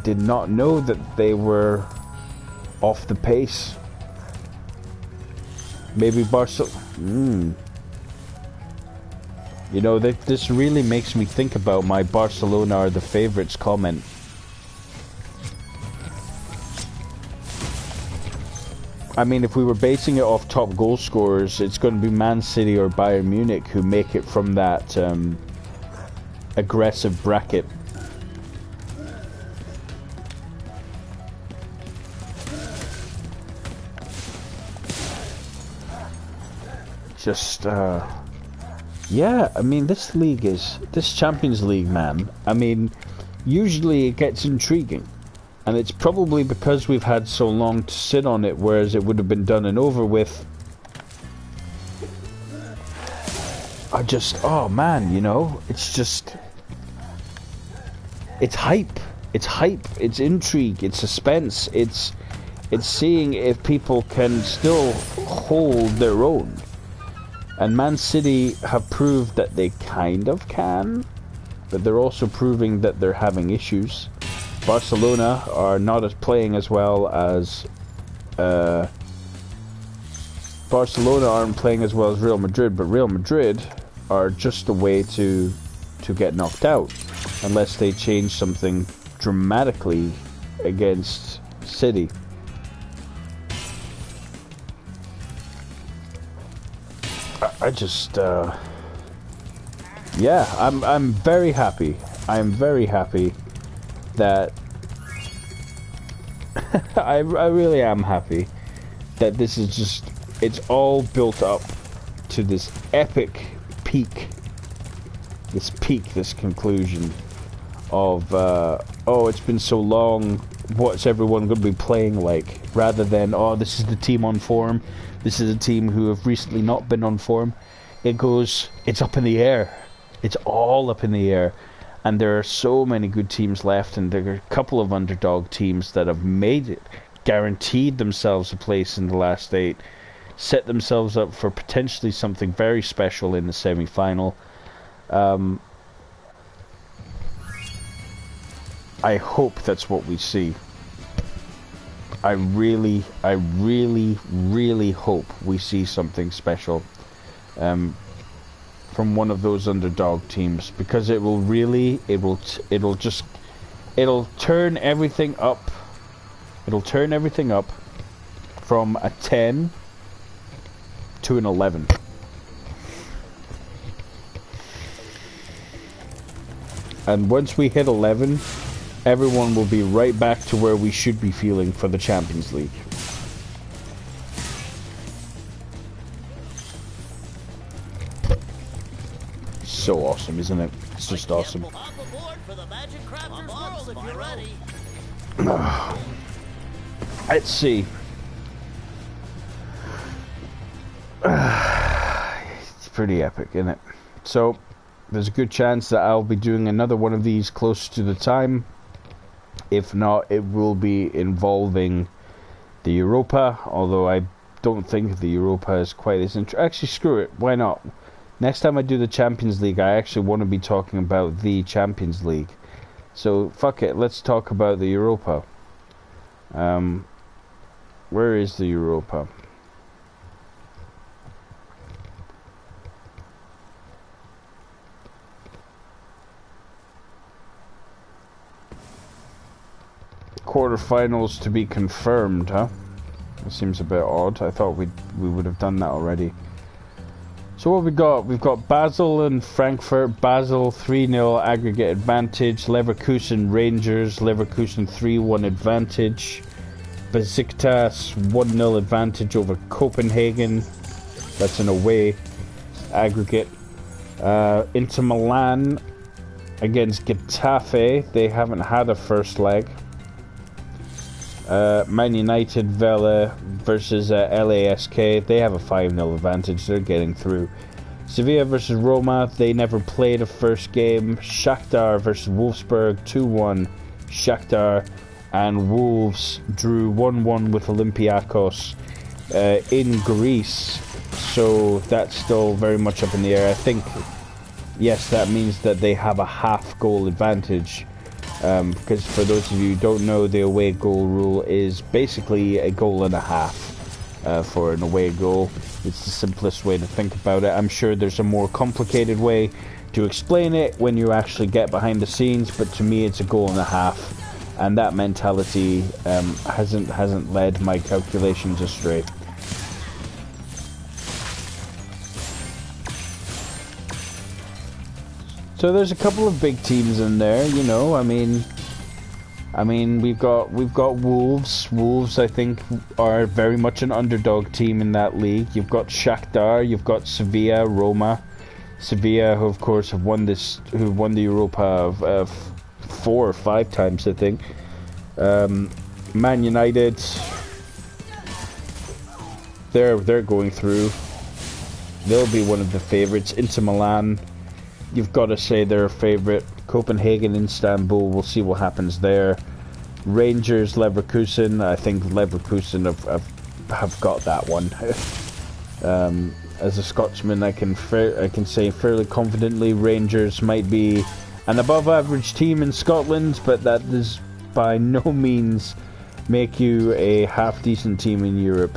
did not know that they were... off the pace. Maybe Barcelona. You know, this really makes me think about my Barcelona are the favourites comment. I mean, if we were basing it off top goal scorers, it's going to be Man City or Bayern Munich who make it from that aggressive bracket. Just, yeah, I mean, this Champions League, man, I mean, usually it gets intriguing. And it's probably because we've had so long to sit on it, whereas it would have been done and over with. Oh man, you know, it's just... It's hype. It's hype. It's intrigue. It's suspense. It's seeing if people can still hold their own. And Man City have proved that they kind of can, but they're also proving that they're having issues. Barcelona are not as playing as well as Barcelona aren't playing as well as Real Madrid, but Real Madrid are just a way to get knocked out unless they change something dramatically against City. I just yeah, I'm very happy. I'm very happy that I really am happy that this is just, it's all built up to this epic peak, this conclusion of oh, it's been so long, what's everyone going to be playing like, rather than, oh, this is the team on form, this is a team who have recently not been on form. It's up in the air. It's all up in the air. And there are so many good teams left, and there are a couple of underdog teams that have made it, guaranteed themselves a place in the last 8, set themselves up for potentially something very special in the semi-final. I hope that's what we see. I really hope we see something special from one of those underdog teams, because it will really, it'll turn everything up. It'll turn everything up from a 10 to an 11. And once we hit 11, everyone will be right back to where we should be feeling for the Champions League. So awesome, isn't it? It's just awesome. Let's see. It's pretty epic, isn't it? So, there's a good chance that I'll be doing another one of these close to the time. If not, it will be involving the Europa, although I don't think the Europa is quite as interesting. Actually, screw it, why not? Next time I do the Champions League, I actually want to be talking about the Champions League. So, fuck it, let's talk about the Europa. Where is the Europa? Quarterfinals to be confirmed, huh? That seems a bit odd. I thought we would have done that already. So what we got? We've got Basel and Frankfurt. Basel 3-0 aggregate advantage. Leverkusen Rangers. Leverkusen 3-1 advantage. Besiktas 1-0 advantage over Copenhagen. That's an away aggregate. Inter Milan against Getafe. They haven't had a first leg. Man United Vela versus LASK. They have a 5-0 advantage. They're getting through. Sevilla versus Roma. They never played a first game. Shakhtar versus Wolfsburg. 2-1 Shakhtar. And Wolves drew 1-1 with Olympiacos in Greece. So that's still very much up in the air. I think, yes, that means that they have a half goal advantage. Because for those of you who don't know, the away goal rule is basically a goal and a half for an away goal. It's the simplest way to think about it. I'm sure there's a more complicated way to explain it when you actually get behind the scenes, but to me it's a goal and a half, and that mentality hasn't led my calculations astray. So there's a couple of big teams in there, you know. I mean, we've got Wolves. Wolves, I think, are very much an underdog team in that league. You've got Shakhtar, you've got Sevilla, Roma. Sevilla, who of course have won the Europa 4 or 5 times, I think. Man United, they're going through. They'll be one of the favourites. Inter Milan, you've got to say they're a favourite. Copenhagen, Istanbul, we'll see what happens there. Rangers, Leverkusen, I think Leverkusen have got that one. As a Scotsman, I can say fairly confidently Rangers might be an above average team in Scotland, but that is by no means make you a half-decent team in Europe.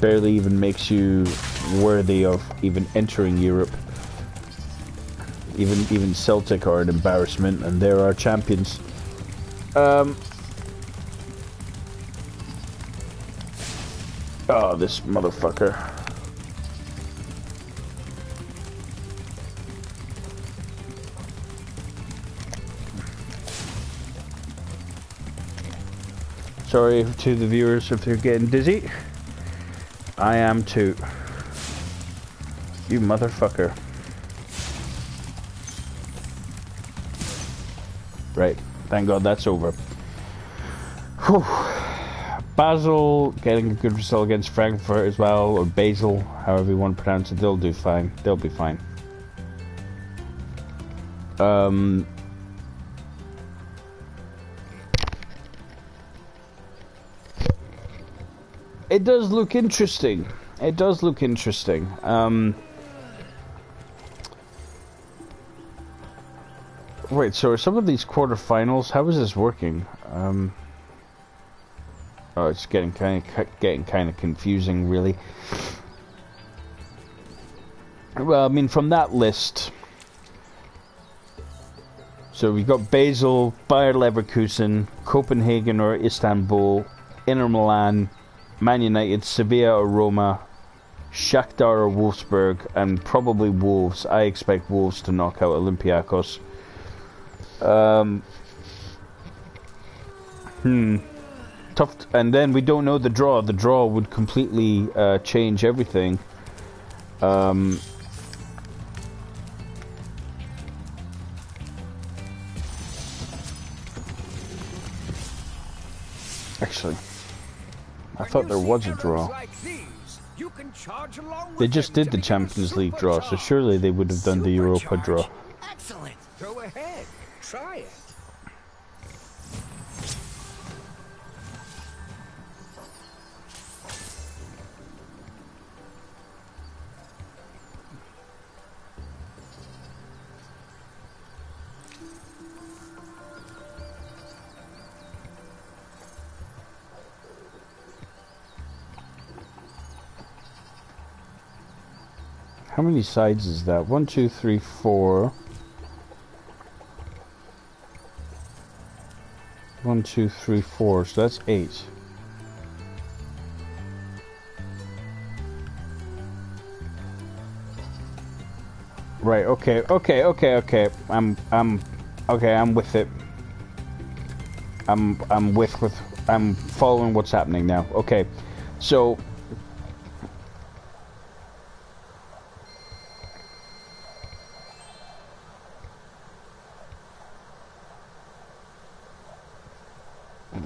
Barely even makes you worthy of even entering Europe. Even Celtic are an embarrassment, and they're our champions. Oh, this motherfucker. Sorry to the viewers if they're getting dizzy. I am too. You motherfucker. Right. Thank God that's over. Whew. Basel getting a good result against Frankfurt as well, or Basel, however you want to pronounce it. They'll do fine. They'll be fine. It does look interesting. It does look interesting. Wait, so are some of these quarterfinals? How is this working? Oh, it's getting kind of confusing, really. Well, I mean, from that list, so we've got Basel, Bayer Leverkusen, Copenhagen or Istanbul, Inter Milan, Man United, Sevilla or Roma, Shakhtar or Wolfsburg, and probably Wolves. I expect Wolves to knock out Olympiacos. Tough, and then we don't know the draw. The draw would completely change everything. Actually, I thought there was a draw. They just did the Champions League draw, so surely they would have done the Europa draw. Excellent. Go ahead. Try it. How many sides is that? 1, 2, 3, 4. 1, 2, 3, 4. So that's 8. Right. Okay. I'm with it. I'm following what's happening now. Okay. So.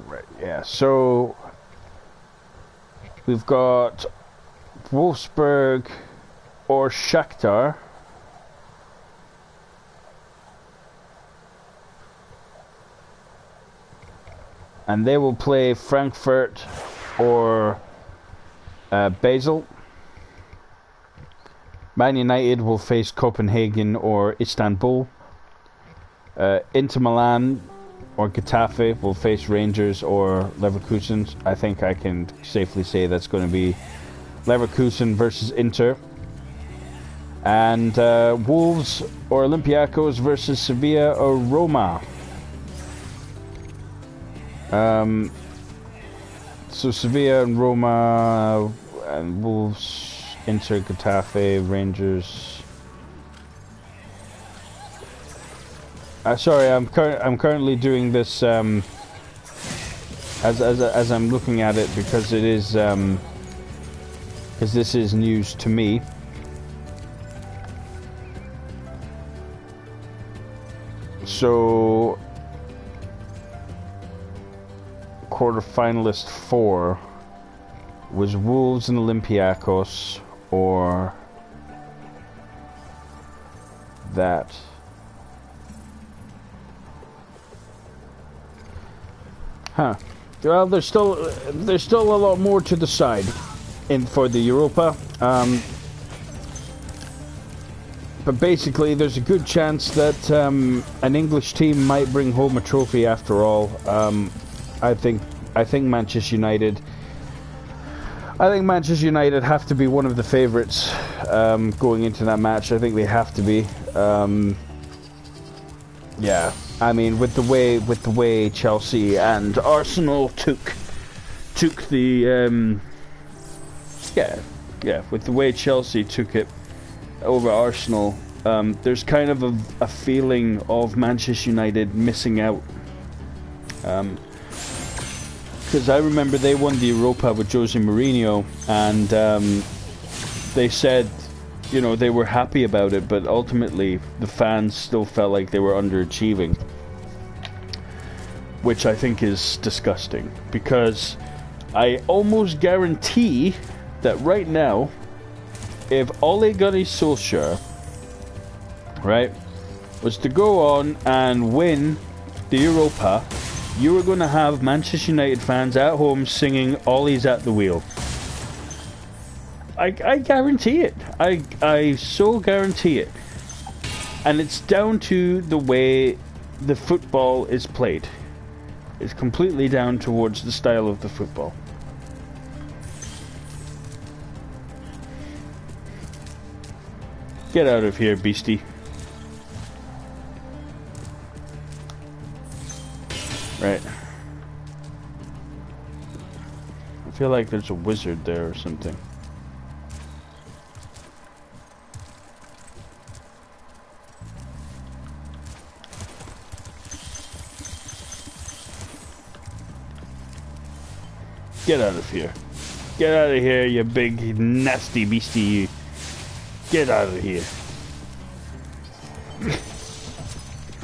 Right, yeah, so we've got Wolfsburg or Shakhtar. And they will play Frankfurt or Basel. Man United will face Copenhagen or Istanbul. Inter Milan or Getafe will face Rangers or Leverkusen. I think I can safely say that's going to be Leverkusen versus Inter. And Wolves or Olympiacos versus Sevilla or Roma. So Sevilla and Roma and Wolves, Inter, Getafe, Rangers. Sorry, I'm currently doing this as I'm looking at it because it is because this is news to me. So quarterfinalist 4 was Wolves and Olympiacos or that. Huh. Well, there's still a lot more to decide in for the Europa. But basically, there's a good chance that an English team might bring home a trophy after all. I think Manchester United. I think Manchester United have to be one of the favourites going into that match. I think they have to be. Yeah, I mean, with the way Chelsea and Arsenal took the with the way Chelsea took it over Arsenal, there's kind of a feeling of Manchester United missing out. Because I remember they won the Europa with Jose Mourinho, and they said, you know, they were happy about it, but ultimately the fans still felt like they were underachieving, which I think is disgusting, because I almost guarantee that right now, if Ole Gunnar Solskjaer, right, was to go on and win the Europa, you were going to have Manchester United fans at home singing Ole's at the wheel. I guarantee it. I so guarantee it. And it's down to the way the football is played. It's completely down towards the style of the football. Get out of here, beastie. Right. I feel like there's a wizard there or something. Get out of here. Get out of here, you big nasty beastie, you. Get out of here.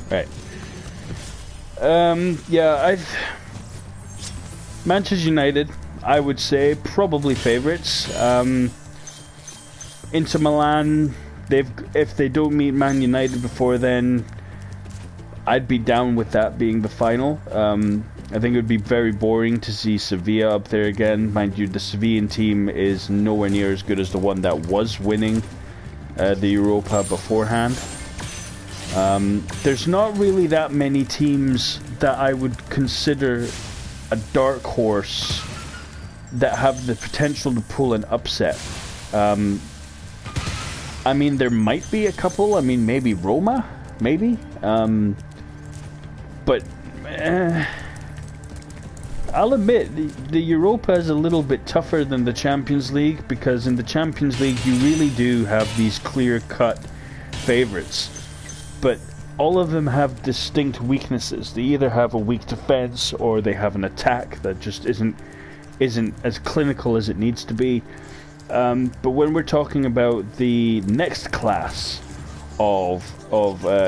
Right. Yeah, Manchester United, I would say, probably favourites. Inter Milan, if they don't meet Man United before then, I'd be down with that being the final. I think it would be very boring to see Sevilla up there again. Mind you, the Sevillan team is nowhere near as good as the one that was winning the Europa beforehand. There's not really that many teams that I would consider a dark horse that have the potential to pull an upset. I mean, there might be a couple. I mean, maybe Roma, maybe. But I'll admit, the Europa is a little bit tougher than the Champions League, because in the Champions League you really do have these clear-cut favourites. But all of them have distinct weaknesses. They either have a weak defense or they have an attack that just isn't as clinical as it needs to be. But when we're talking about the next class of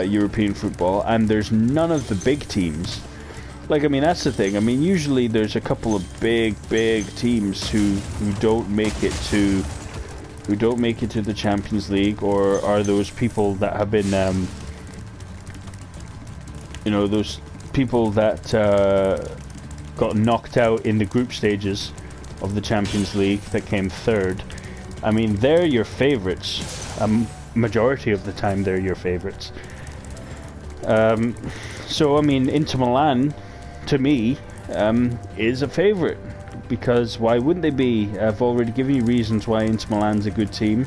European football, and there's none of the big teams. Like, I mean, that's the thing. I mean, usually there's a couple of big teams who don't make it to the Champions League, or are those people that have been you know, those people that got knocked out in the group stages of the Champions League that came third. I mean, they're your favourites. Majority of the time, they're your favourites. So, I mean, Inter Milan, to me, is a favourite. Because why wouldn't they be? I've already given you reasons why Inter Milan's a good team.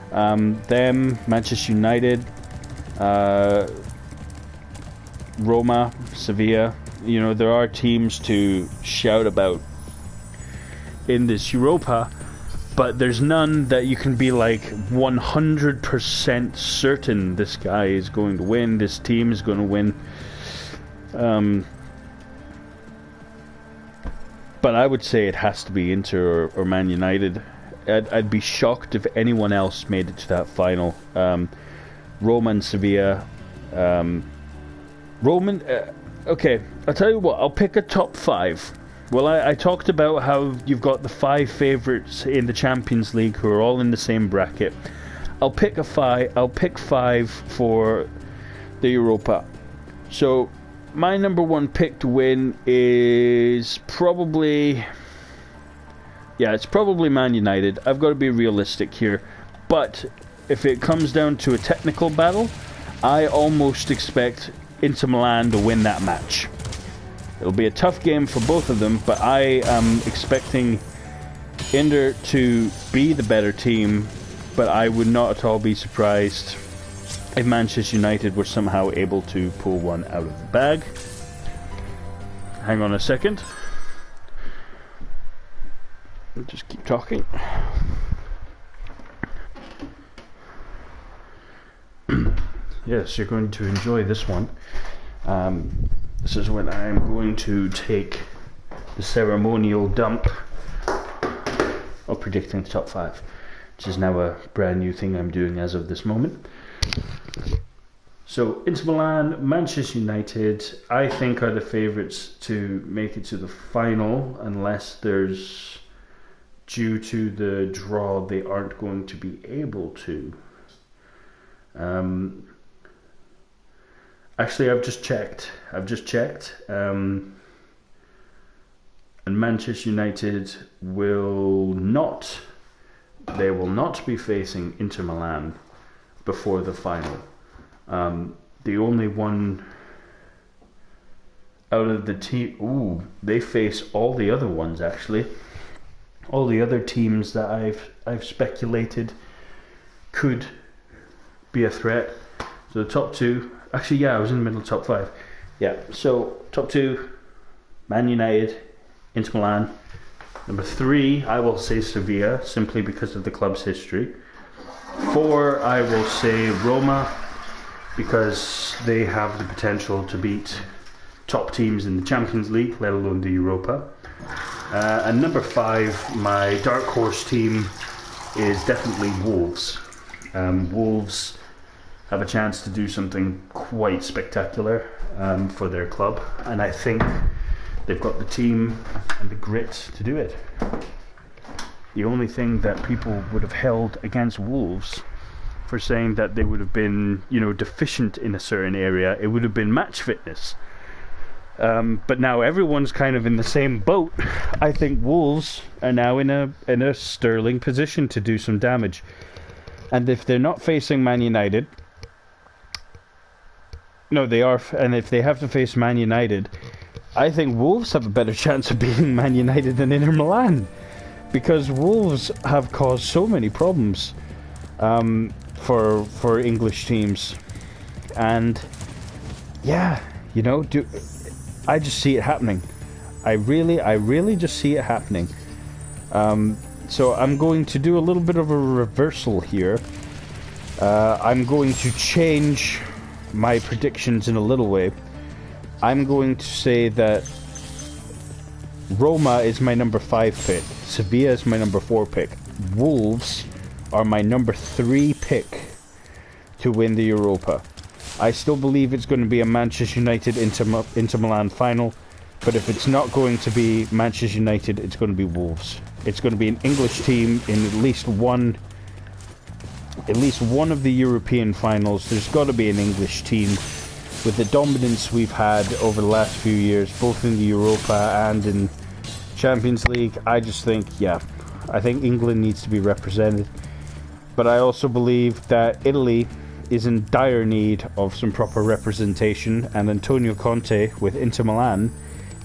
Them, Manchester United, Roma, Sevilla. You know, there are teams to shout about in this Europa, but there's none that you can be like 100% certain this guy is going to win, this team is going to win. But I would say it has to be Inter or Man United. I'd be shocked if anyone else made it to that final. Roma and Sevilla. Okay, I'll tell you what, I'll pick a top 5. Well, I talked about how you've got the 5 favourites in the Champions League who are all in the same bracket. I'll pick 5 for the Europa. So, my number 1 pick to win is probably... Yeah, it's probably Man United. I've got to be realistic here. But if it comes down to a technical battle, I almost expect Inter Milan to win that match. It'll be a tough game for both of them, but I am expecting Inter to be the better team, but I would not at all be surprised if Manchester United were somehow able to pull one out of the bag. Hang on a second. I'll just keep talking. Yes, you're going to enjoy this one. This is when I'm going to take the ceremonial dump of predicting the top 5, which is now a brand new thing I'm doing as of this moment. So, Inter Milan, Manchester United, I think are the favourites to make it to the final, unless there's, due to the draw, they aren't going to be able to. Actually, I've just checked. And Manchester United will not be facing Inter Milan before the final. The only one out of the team, they face all the other ones actually. All the other teams that I've speculated could be a threat. So the top 2, actually, yeah, I was in the middle of top 5. Yeah, so top 2, Man United, Inter Milan. Number 3, I will say Sevilla, simply because of the club's history. 4, I will say Roma, because they have the potential to beat top teams in the Champions League, let alone the Europa. And number 5, my dark horse team is definitely Wolves. Wolves have a chance to do something quite spectacular for their club, and I think they've got the team and the grit to do it. The only thing that people would have held against Wolves for saying that they would have been, deficient in a certain area, it would have been match fitness. But now everyone's kind of in the same boat. I think Wolves are now in a sterling position to do some damage. And if they're not facing Man United, no, they are, and if they have to face Man United, I think Wolves have a better chance of beating Man United than Inter Milan, because Wolves have caused so many problems for English teams, and yeah, I just see it happening. I really just see it happening. So I'm going to do a little bit of a reversal here. I'm going to change my predictions in a little way. I'm going to say that Roma is my number 5 pick. Sevilla is my number 4 pick. Wolves are my number 3 pick to win the Europa. I still believe it's going to be a Manchester United Inter Milan final, but if it's not going to be Manchester United, it's going to be Wolves. It's going to be an English team in at least one of the European finals. There's got to be an English team with the dominance we've had over the last few years, both in the Europa and in Champions League. I just think, I think England needs to be represented. But I also believe that Italy is in dire need of some proper representation, and Antonio Conte with Inter Milan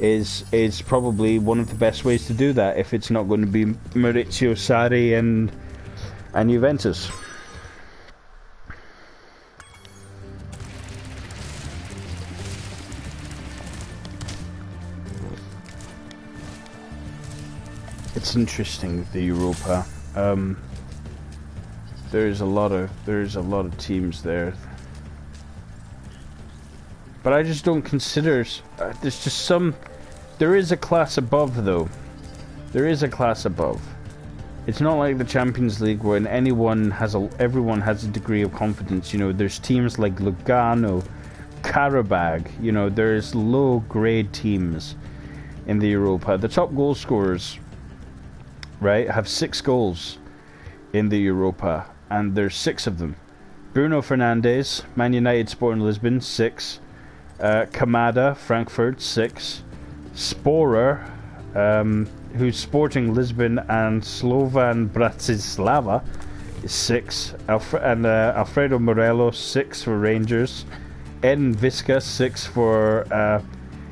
is probably one of the best ways to do that, if it's not going to be Maurizio Sarri and Juventus. It's interesting, the Europa. There's a lot of teams there, but I just don't consider. There's just some. There is a class above, though. There is a class above. It's not like the Champions League when everyone has a degree of confidence. There's teams like Lugano, Karabag. There's low-grade teams in the Europa. The top goal scorers, right, have 6 goals in the Europa, and there's 6 of them. Bruno Fernandes, Man United, Sporting Lisbon, 6. Kamada, Frankfurt, 6. Sporer, who's Sporting Lisbon and Slovan Bratislava, is 6. Alfredo Morelos, 6 for Rangers. Edin Visca, 6 for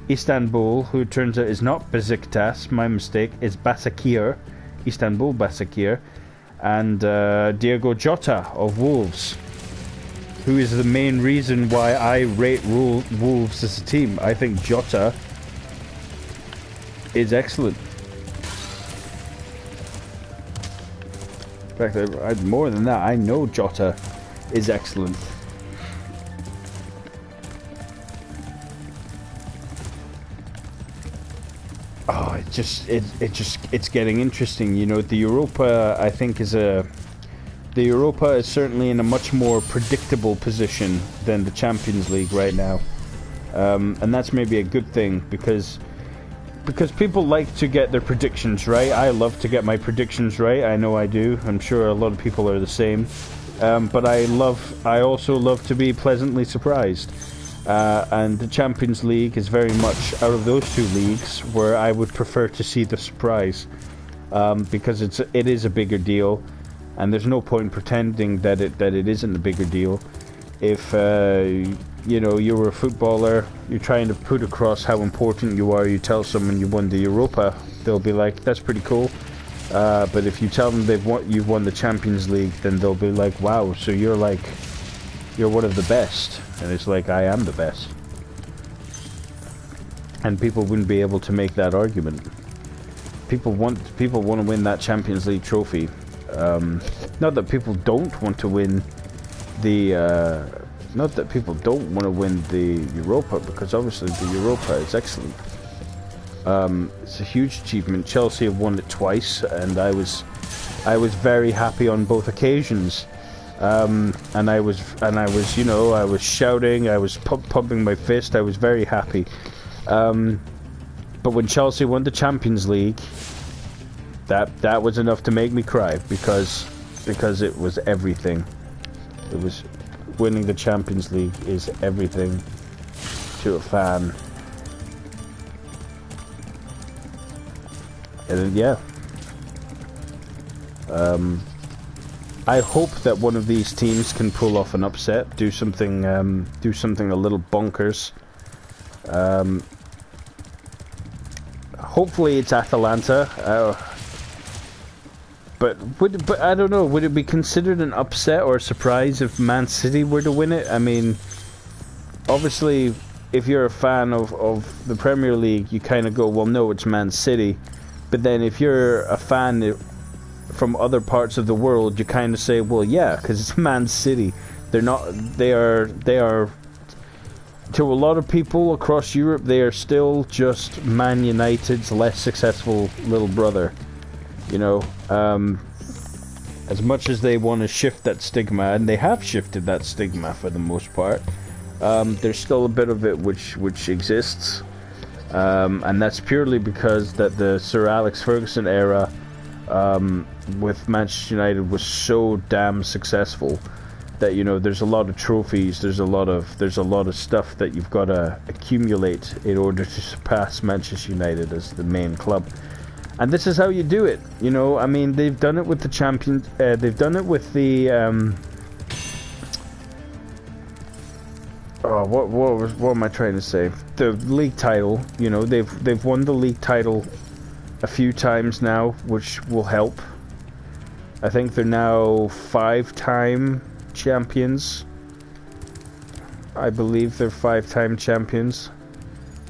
Istanbul, who turns out is not Besiktas, my mistake, is Başakşehir, Istanbul Başakşehir. And Diego Jota of Wolves, who is the main reason why I rate Wolves as a team. I think Jota is excellent. In fact, more than that, I know Jota is excellent. Oh, it's getting interesting. You know, the Europa, I think, the Europa is certainly in a much more predictable position than the Champions League right now, and that's maybe a good thing because people like to get their predictions right. I love to get my predictions right. I know I do. I'm sure a lot of people are the same. But I also love to be pleasantly surprised. And the Champions League is very much out of those two leagues where I would prefer to see the surprise, because it is a bigger deal, and there's no point pretending that it isn't a bigger deal. If you know, you're a footballer, you're trying to put across how important you are, you tell someone you won the Europa, they'll be like, that's pretty cool. But if you tell them you've won the Champions League, then they'll be like, wow, so you're one of the best. And it's like, I am the best. And people wouldn't be able to make that argument. People want to win that Champions League trophy. Not that people don't want to win the not that people don't want to win the Europa, because obviously the Europa is excellent. It's a huge achievement. Chelsea have won it twice, and I was very happy on both occasions. And I was, you know, I was shouting, I was pumping my fist, I was very happy. But when Chelsea won the Champions League, that was enough to make me cry, because it was everything. It was, winning the Champions League is everything to a fan. And then, yeah. I hope that one of these teams can pull off an upset, do something a little bonkers. Hopefully it's Atalanta. But I don't know, would it be considered an upset or a surprise if Man City were to win it? I mean, obviously, if you're a fan of the Premier League, you kind of go, well, no, it's Man City. But then if you're a fan from other parts of the world, you kind of say, well, yeah, because it's Man City. They are, to a lot of people across Europe, they are still just Man United's less successful little brother. You know, as much as they want to shift that stigma, and they have shifted that stigma for the most part, there's still a bit of it which exists, and that's purely because that the Sir Alex Ferguson era with Manchester United was so damn successful that, you know, there's a lot of trophies, there's a lot of stuff that you've got to accumulate in order to surpass Manchester United as the main club. And this is how you do it, you know. I mean, they've done it with the champions. They've done it with the what am I trying to say? The league title. You know, they've won the league title a few times now, which will help. I think they're now 5-time champions. I believe they're 5-time champions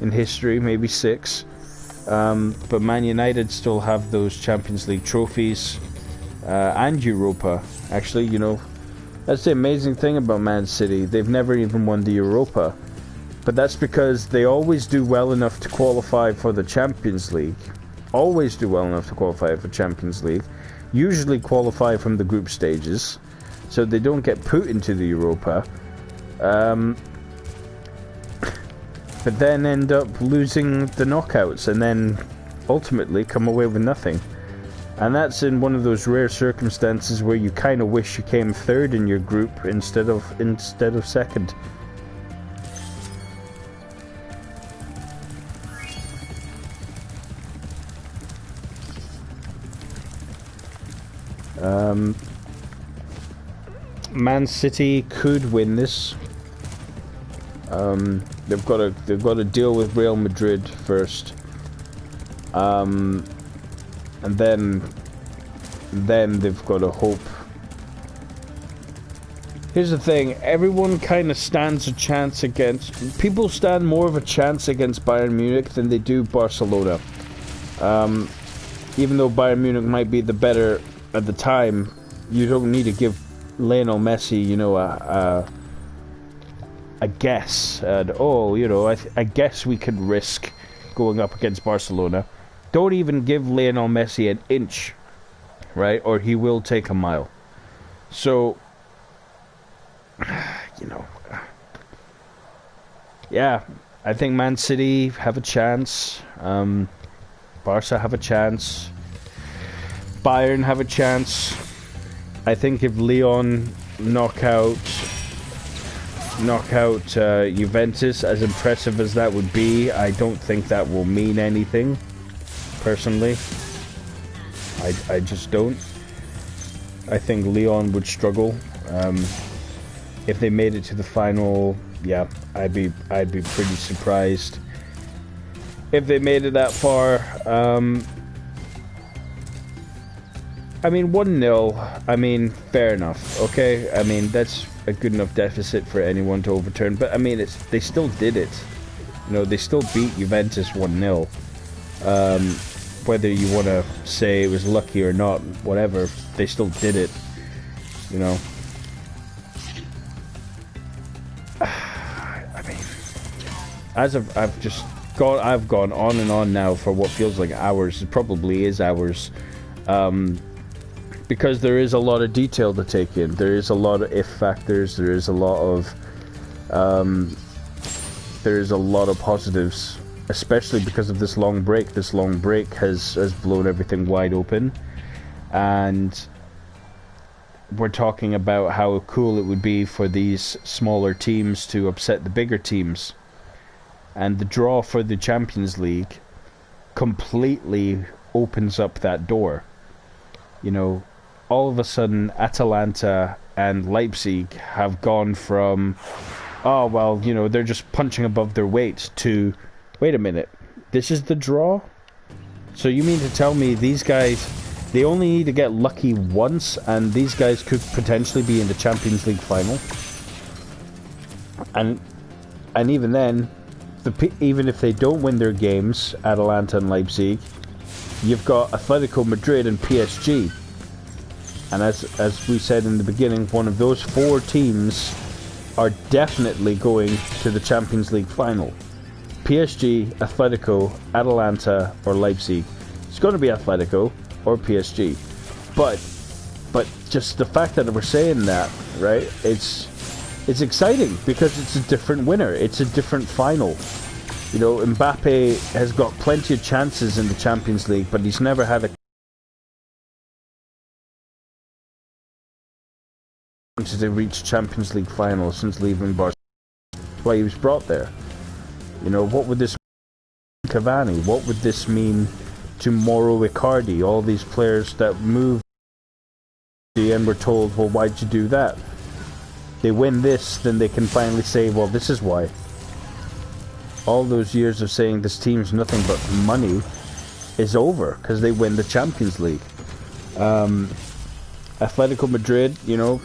in history, maybe 6. But Man United still have those Champions League trophies, and Europa. Actually, you know, that's the amazing thing about Man City. They've never even won the Europa. But that's because they always do well enough to qualify for the Champions League. Always do well enough to qualify for Champions League. Usually qualify from the group stages, so they don't get put into the Europa. But then end up losing the knockouts and then ultimately come away with nothing. And that's in one of those rare circumstances where you kind of wish you came third in your group instead of second. Man City could win this. They've got to deal with Real Madrid first, and then they've got to hope. Here's the thing: everyone kind of stands a chance against. People stand more of a chance against Bayern Munich than they do Barcelona. Even though Bayern Munich might be the better at the time, you don't need to give Lionel Messi, you know, a guess. And oh, you know, I guess we could risk going up against Barcelona. Don't even give Lionel Messi an inch, right? Or he will take a mile. So, you know, yeah, I think Man City have a chance. Barca have a chance. Bayern have a chance. I think if Lyon knock out Juventus, as impressive as that would be, I don't think that will mean anything. Personally, I just don't. I think Lyon would struggle. If they made it to the final, yeah, I'd be pretty surprised. If they made it that far, I mean, 1-0, I mean, fair enough, okay? I mean, that's a good enough deficit for anyone to overturn, but I mean, they still did it. You know, they still beat Juventus 1-0. Whether you want to say it was lucky or not, whatever, they still did it, you know? I mean, I've gone on and on now for what feels like hours. It probably is hours, because there is a lot of detail to take in. There is a lot of if factors. There is a lot of positives, especially because of this long break. This long break has blown everything wide open, and we're talking about how cool it would be for these smaller teams to upset the bigger teams. And the draw for the Champions League completely opens up that door. You know, all of a sudden, Atalanta and Leipzig have gone from, oh, well, you know, they're just punching above their weight to, wait a minute, this is the draw? So you mean to tell me these guys, they only need to get lucky once, and these guys could potentially be in the Champions League final? And even then, even if they don't win their games, Atalanta and Leipzig, you've got Atletico Madrid and PSG. And as we said in the beginning, one of those four teams are definitely going to the Champions League final. PSG, Atletico, Atalanta, or Leipzig. It's going to be Atletico or PSG. But just the fact that we're saying that, right? It's exciting because it's a different winner. It's a different final. You know, Mbappe has got plenty of chances in the Champions League, but he's never had a chance to reach Champions League final since leaving Barcelona. That's why he was brought there. You know, what would this mean to Cavani? What would this mean to Mauro Icardi? All these players that moved and were told, well, why'd you do that? They win this, then they can finally say, well, this is why. All those years of saying this team's nothing but money is over, because they win the Champions League. Atletico Madrid, you know,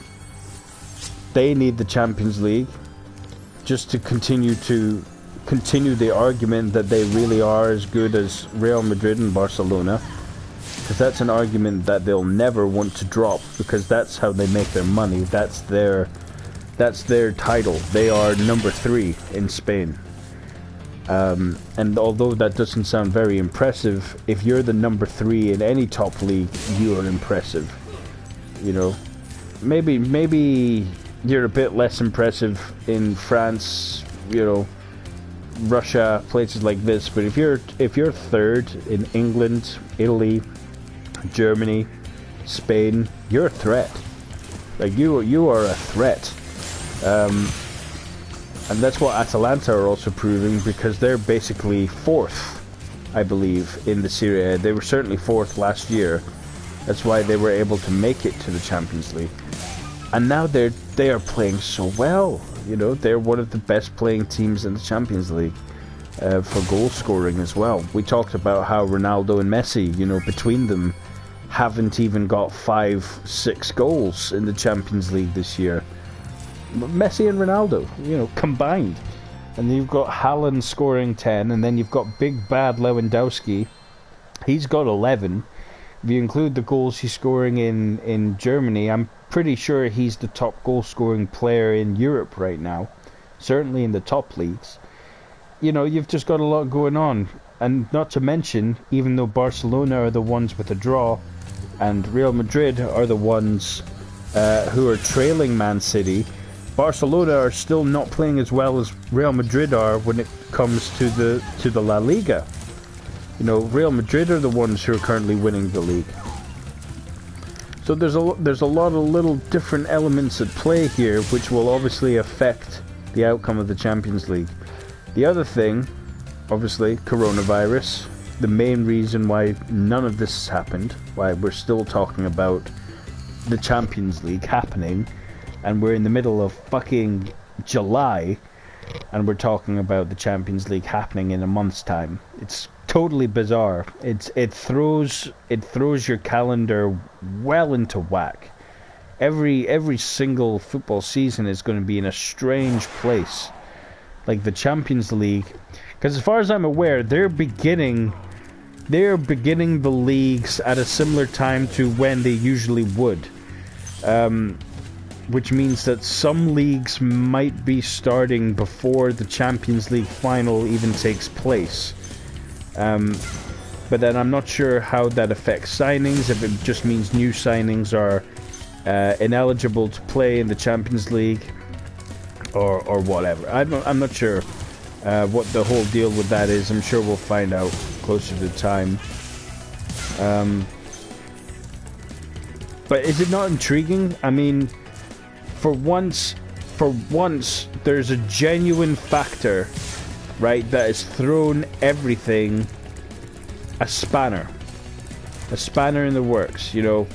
they need the Champions League just to continue the argument that they really are as good as Real Madrid and Barcelona, because that's an argument that they'll never want to drop, because that's how they make their money. That's their title. They are number 3 in Spain. And although that doesn't sound very impressive, if you're the number 3 in any top league, you are impressive. You know, maybe you're a bit less impressive in France, you know, Russia, places like this. But if you're 3rd in England, Italy, Germany, Spain, you're a threat. Like you are a threat. And that's what Atalanta are also proving, because they're basically 4th, I believe, in the Serie A. They were certainly 4th last year. That's why they were able to make it to the Champions League. And now they are playing so well. You know, they're one of the best playing teams in the Champions League for goal scoring as well. We talked about how Ronaldo and Messi, you know, between them haven't even got 5-6 goals in the Champions League this year. Messi and Ronaldo, you know, combined. And then you've got Haaland scoring 10, and then you've got big bad Lewandowski. He's got 11. If you include the goals he's scoring in Germany, I'm pretty sure he's the top goal-scoring player in Europe right now. Certainly in the top leagues. You know, you've just got a lot going on. And not to mention, even though Barcelona are the ones with a draw, and Real Madrid are the ones who are trailing Man City, Barcelona are still not playing as well as Real Madrid are when it comes to the La Liga. You know, Real Madrid are the ones who are currently winning the league. So there's a lot of little different elements at play here, which will obviously affect the outcome of the Champions League. The other thing, obviously, coronavirus. The main reason why none of this has happened, why we're still talking about the Champions League happening, and we're in the middle of fucking July, and we're talking about the Champions League happening in a month's time. It's totally bizarre. It throws your calendar well into whack. Every single football season is going to be in a strange place, like the Champions League, because as far as I'm aware, they're beginning the leagues at a similar time to when they usually would, which means that some leagues might be starting before the Champions League final even takes place. But then I'm not sure how that affects signings, if it just means new signings are ineligible to play in the Champions League, or whatever. I'm not sure what the whole deal with that is. I'm sure we'll find out closer to time. But is it not intriguing? I mean, for once, there's a genuine factor, right, that has thrown everything a spanner in the works. You know,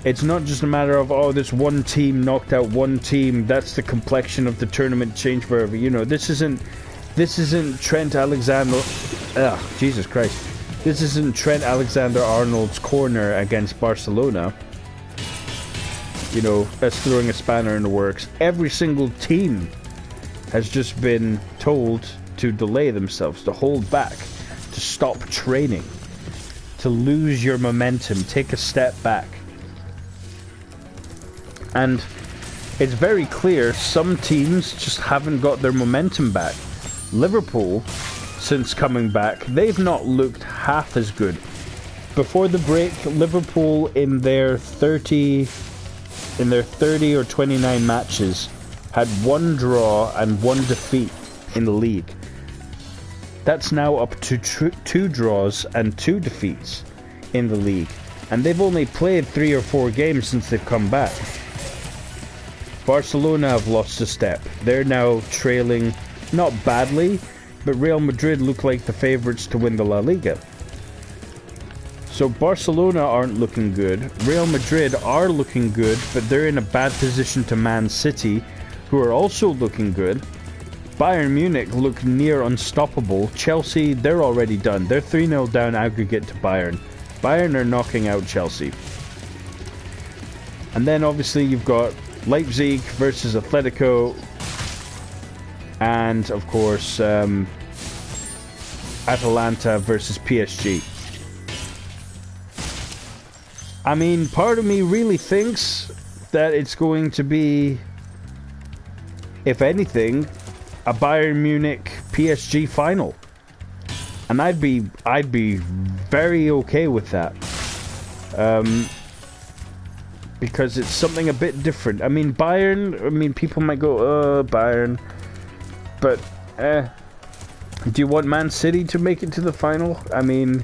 it's not just a matter of, oh, this one team knocked out one team, that's the complexion of the tournament change forever. You know, this isn't Trent Alexander, Jesus Christ, this isn't Trent Alexander-Arnold's corner against Barcelona. You know, that's throwing a spanner in the works. Every single team has just been told to delay themselves, to hold back, to stop training, to lose your momentum, take a step back. And it's very clear some teams just haven't got their momentum back. Liverpool, since coming back, they've not looked half as good. Before the break, Liverpool in their 30 or 29 matches had one draw and one defeat in the league. That's now up to 2 draws and 2 defeats in the league. And they've only played 3 or 4 games since they've come back. Barcelona have lost a step. They're now trailing, not badly, but Real Madrid look like the favourites to win the La Liga. So Barcelona aren't looking good. Real Madrid are looking good, but they're in a bad position to Man City, who are also looking good. Bayern Munich look near unstoppable. Chelsea, they're already done. They're 3-0 down aggregate to Bayern. Bayern are knocking out Chelsea. And then obviously you've got Leipzig versus Atletico, and of course Atalanta versus PSG. I mean, part of me really thinks that it's going to be, if anything, a Bayern Munich PSG final, and I'd be very okay with that, because it's something a bit different. I mean, Bayern, I mean, people might go, Bayern, but do you want Man City to make it to the final? I mean,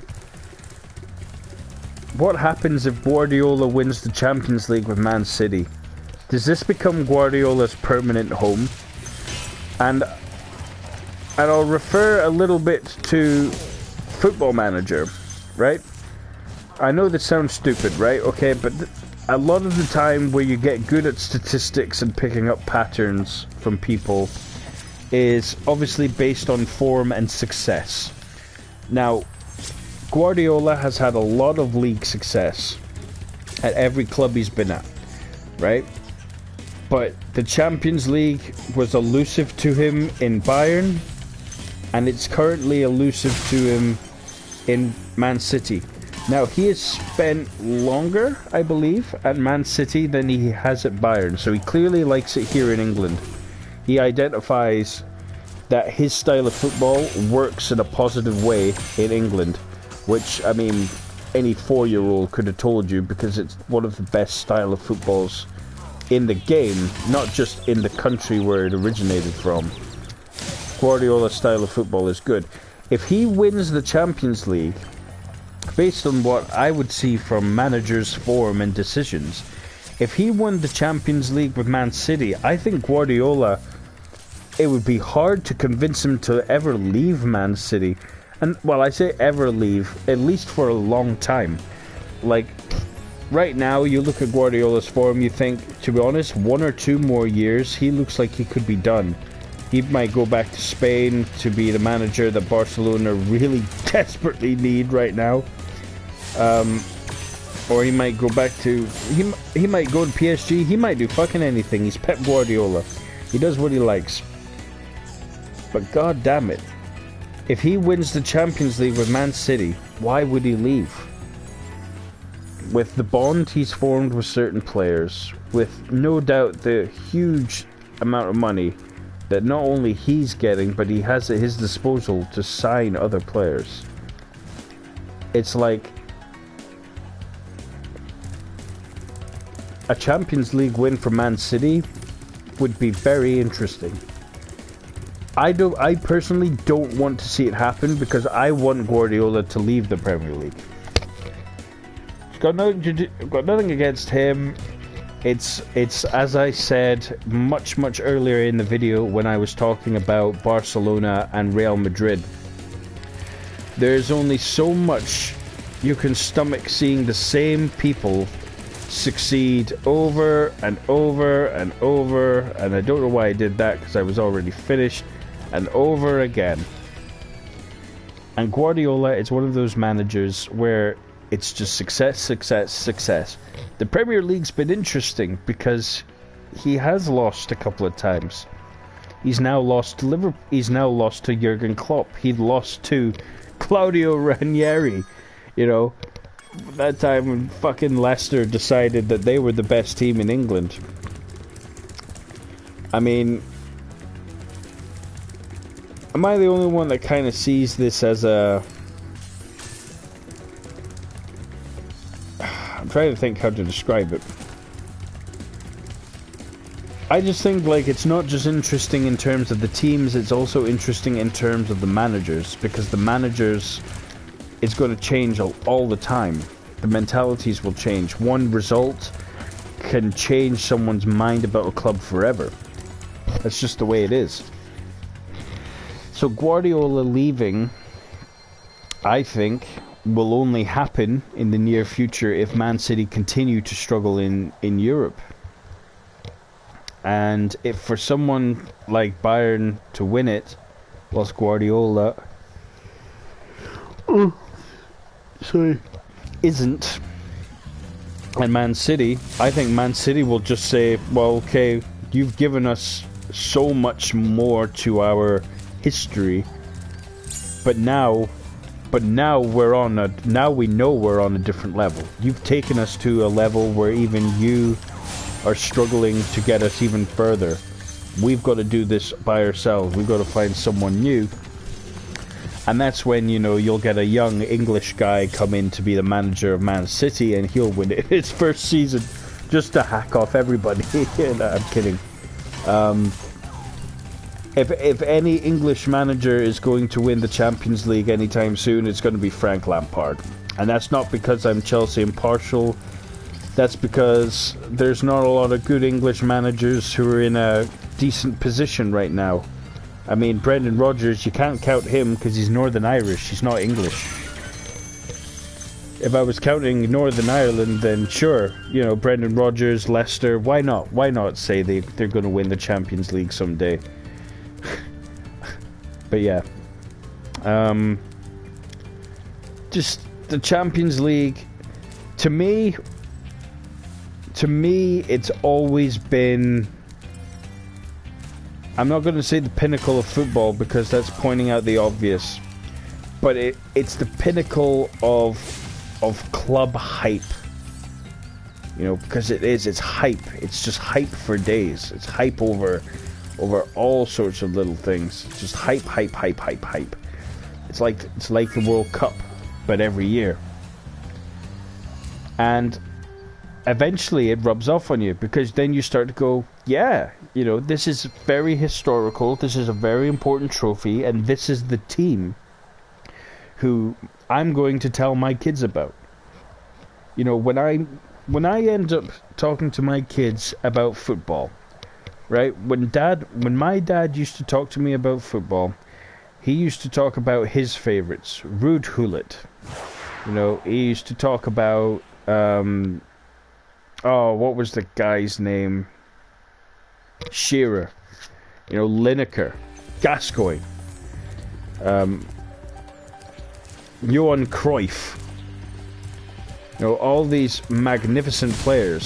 what happens if Guardiola wins the Champions League with Man City? Does this become Guardiola's permanent home? And I'll refer a little bit to Football Manager, right? I know this sounds stupid, right? Okay, but a lot of the time where you get good at statistics and picking up patterns from people is obviously based on form and success. Now, Guardiola has had a lot of league success at every club he's been at, right? But the Champions League was elusive to him in Bayern, and it's currently elusive to him in Man City. Now, he has spent longer, I believe, at Man City than he has at Bayern, so he clearly likes it here in England. He identifies that his style of football works in a positive way in England, which, I mean, any 4-year-old could have told you, because it's one of the best style of footballs in the game, not just in the country where it originated from. Guardiola's style of football is good. If he wins the Champions League, based on what I would see from managers' form and decisions, if he won the Champions League with Man City, I think Guardiola, it would be hard to convince him to ever leave Man City. And, well, I say ever leave, at least for a long time. Like, right now, you look at Guardiola's form, you think, to be honest, 1 or 2 more years, he looks like he could be done. He might go back to Spain to be the manager that Barcelona really desperately need right now. Or he might go back to... He might go to PSG. He might do fucking anything. He's Pep Guardiola. He does what he likes. But god damn it. If he wins the Champions League with Man City, why would he leave? With the bond he's formed with certain players, with no doubt the huge amount of money that not only he's getting, but he has at his disposal to sign other players. It's like a Champions League win for Man City would be very interesting. I personally don't want to see it happen, because I want Guardiola to leave the Premier League. Got nothing against him. It's as I said much earlier in the video when I was talking about Barcelona and Real Madrid. There's only so much you can stomach seeing the same people succeed over and over and over, and I don't know why I did that, because I was already finished, and over again. And Guardiola is one of those managers where it's just success, success, success. The Premier League's been interesting because he has lost a couple of times. He's now lost to Liverpool. He's now lost to Jurgen Klopp. He lost to Claudio Ranieri. You know, that time when fucking Leicester decided that they were the best team in England. I mean, am I the only one that kind of sees this as a... I'm trying to think how to describe it. I just think, like, it's not just interesting in terms of the teams, it's also interesting in terms of the managers, because the managers, it's going to change all the time. The mentalities will change. One result can change someone's mind about a club forever. That's just the way it is. So Guardiola leaving, I think, will only happen in the near future if Man City continue to struggle in Europe. And if for someone like Bayern to win it, whilst Guardiola isn't, and Man City, I think Man City will just say, well, okay, you've given us so much more to our history, but now we're on a, now we know we're on a different level. You've taken us to a level where even you are struggling to get us even further. We've got to do this by ourselves. We've got to find someone new. And that's when, you know, you'll get a young English guy come in to be the manager of Man City, and he'll win it his first season just to hack off everybody. No, I'm kidding. If any English manager is going to win the Champions League anytime soon, it's going to be Frank Lampard. And that's not because I'm Chelsea impartial. That's because there's not a lot of good English managers who are in a decent position right now. I mean, Brendan Rodgers, you can't count him because he's Northern Irish. He's not English. if I was counting Northern Ireland, then sure, you know, Brendan Rodgers, Leicester, why not? Why not say they're going to win the Champions League someday? But yeah, just the Champions League, to me, it's always been, I'm not going to say the pinnacle of football because that's pointing out the obvious, but it's the pinnacle of club hype. You know, because it's hype. It's just hype for days. It's hype over all sorts of little things. It's just hype. It's like the World Cup, but every year. And eventually it rubs off on you, because then you start to go, yeah, you know, this is very historical, this is a very important trophy, and this is the team who I'm going to tell my kids about. You know, when I end up talking to my kids about football, right, when my dad used to talk to me about football, he used to talk about his favorites, Ruud Gullit. You know, he used to talk about what was the guy's name? Shearer. You know, Lineker. Gascoigne. Johan Cruyff. You know, all these magnificent players.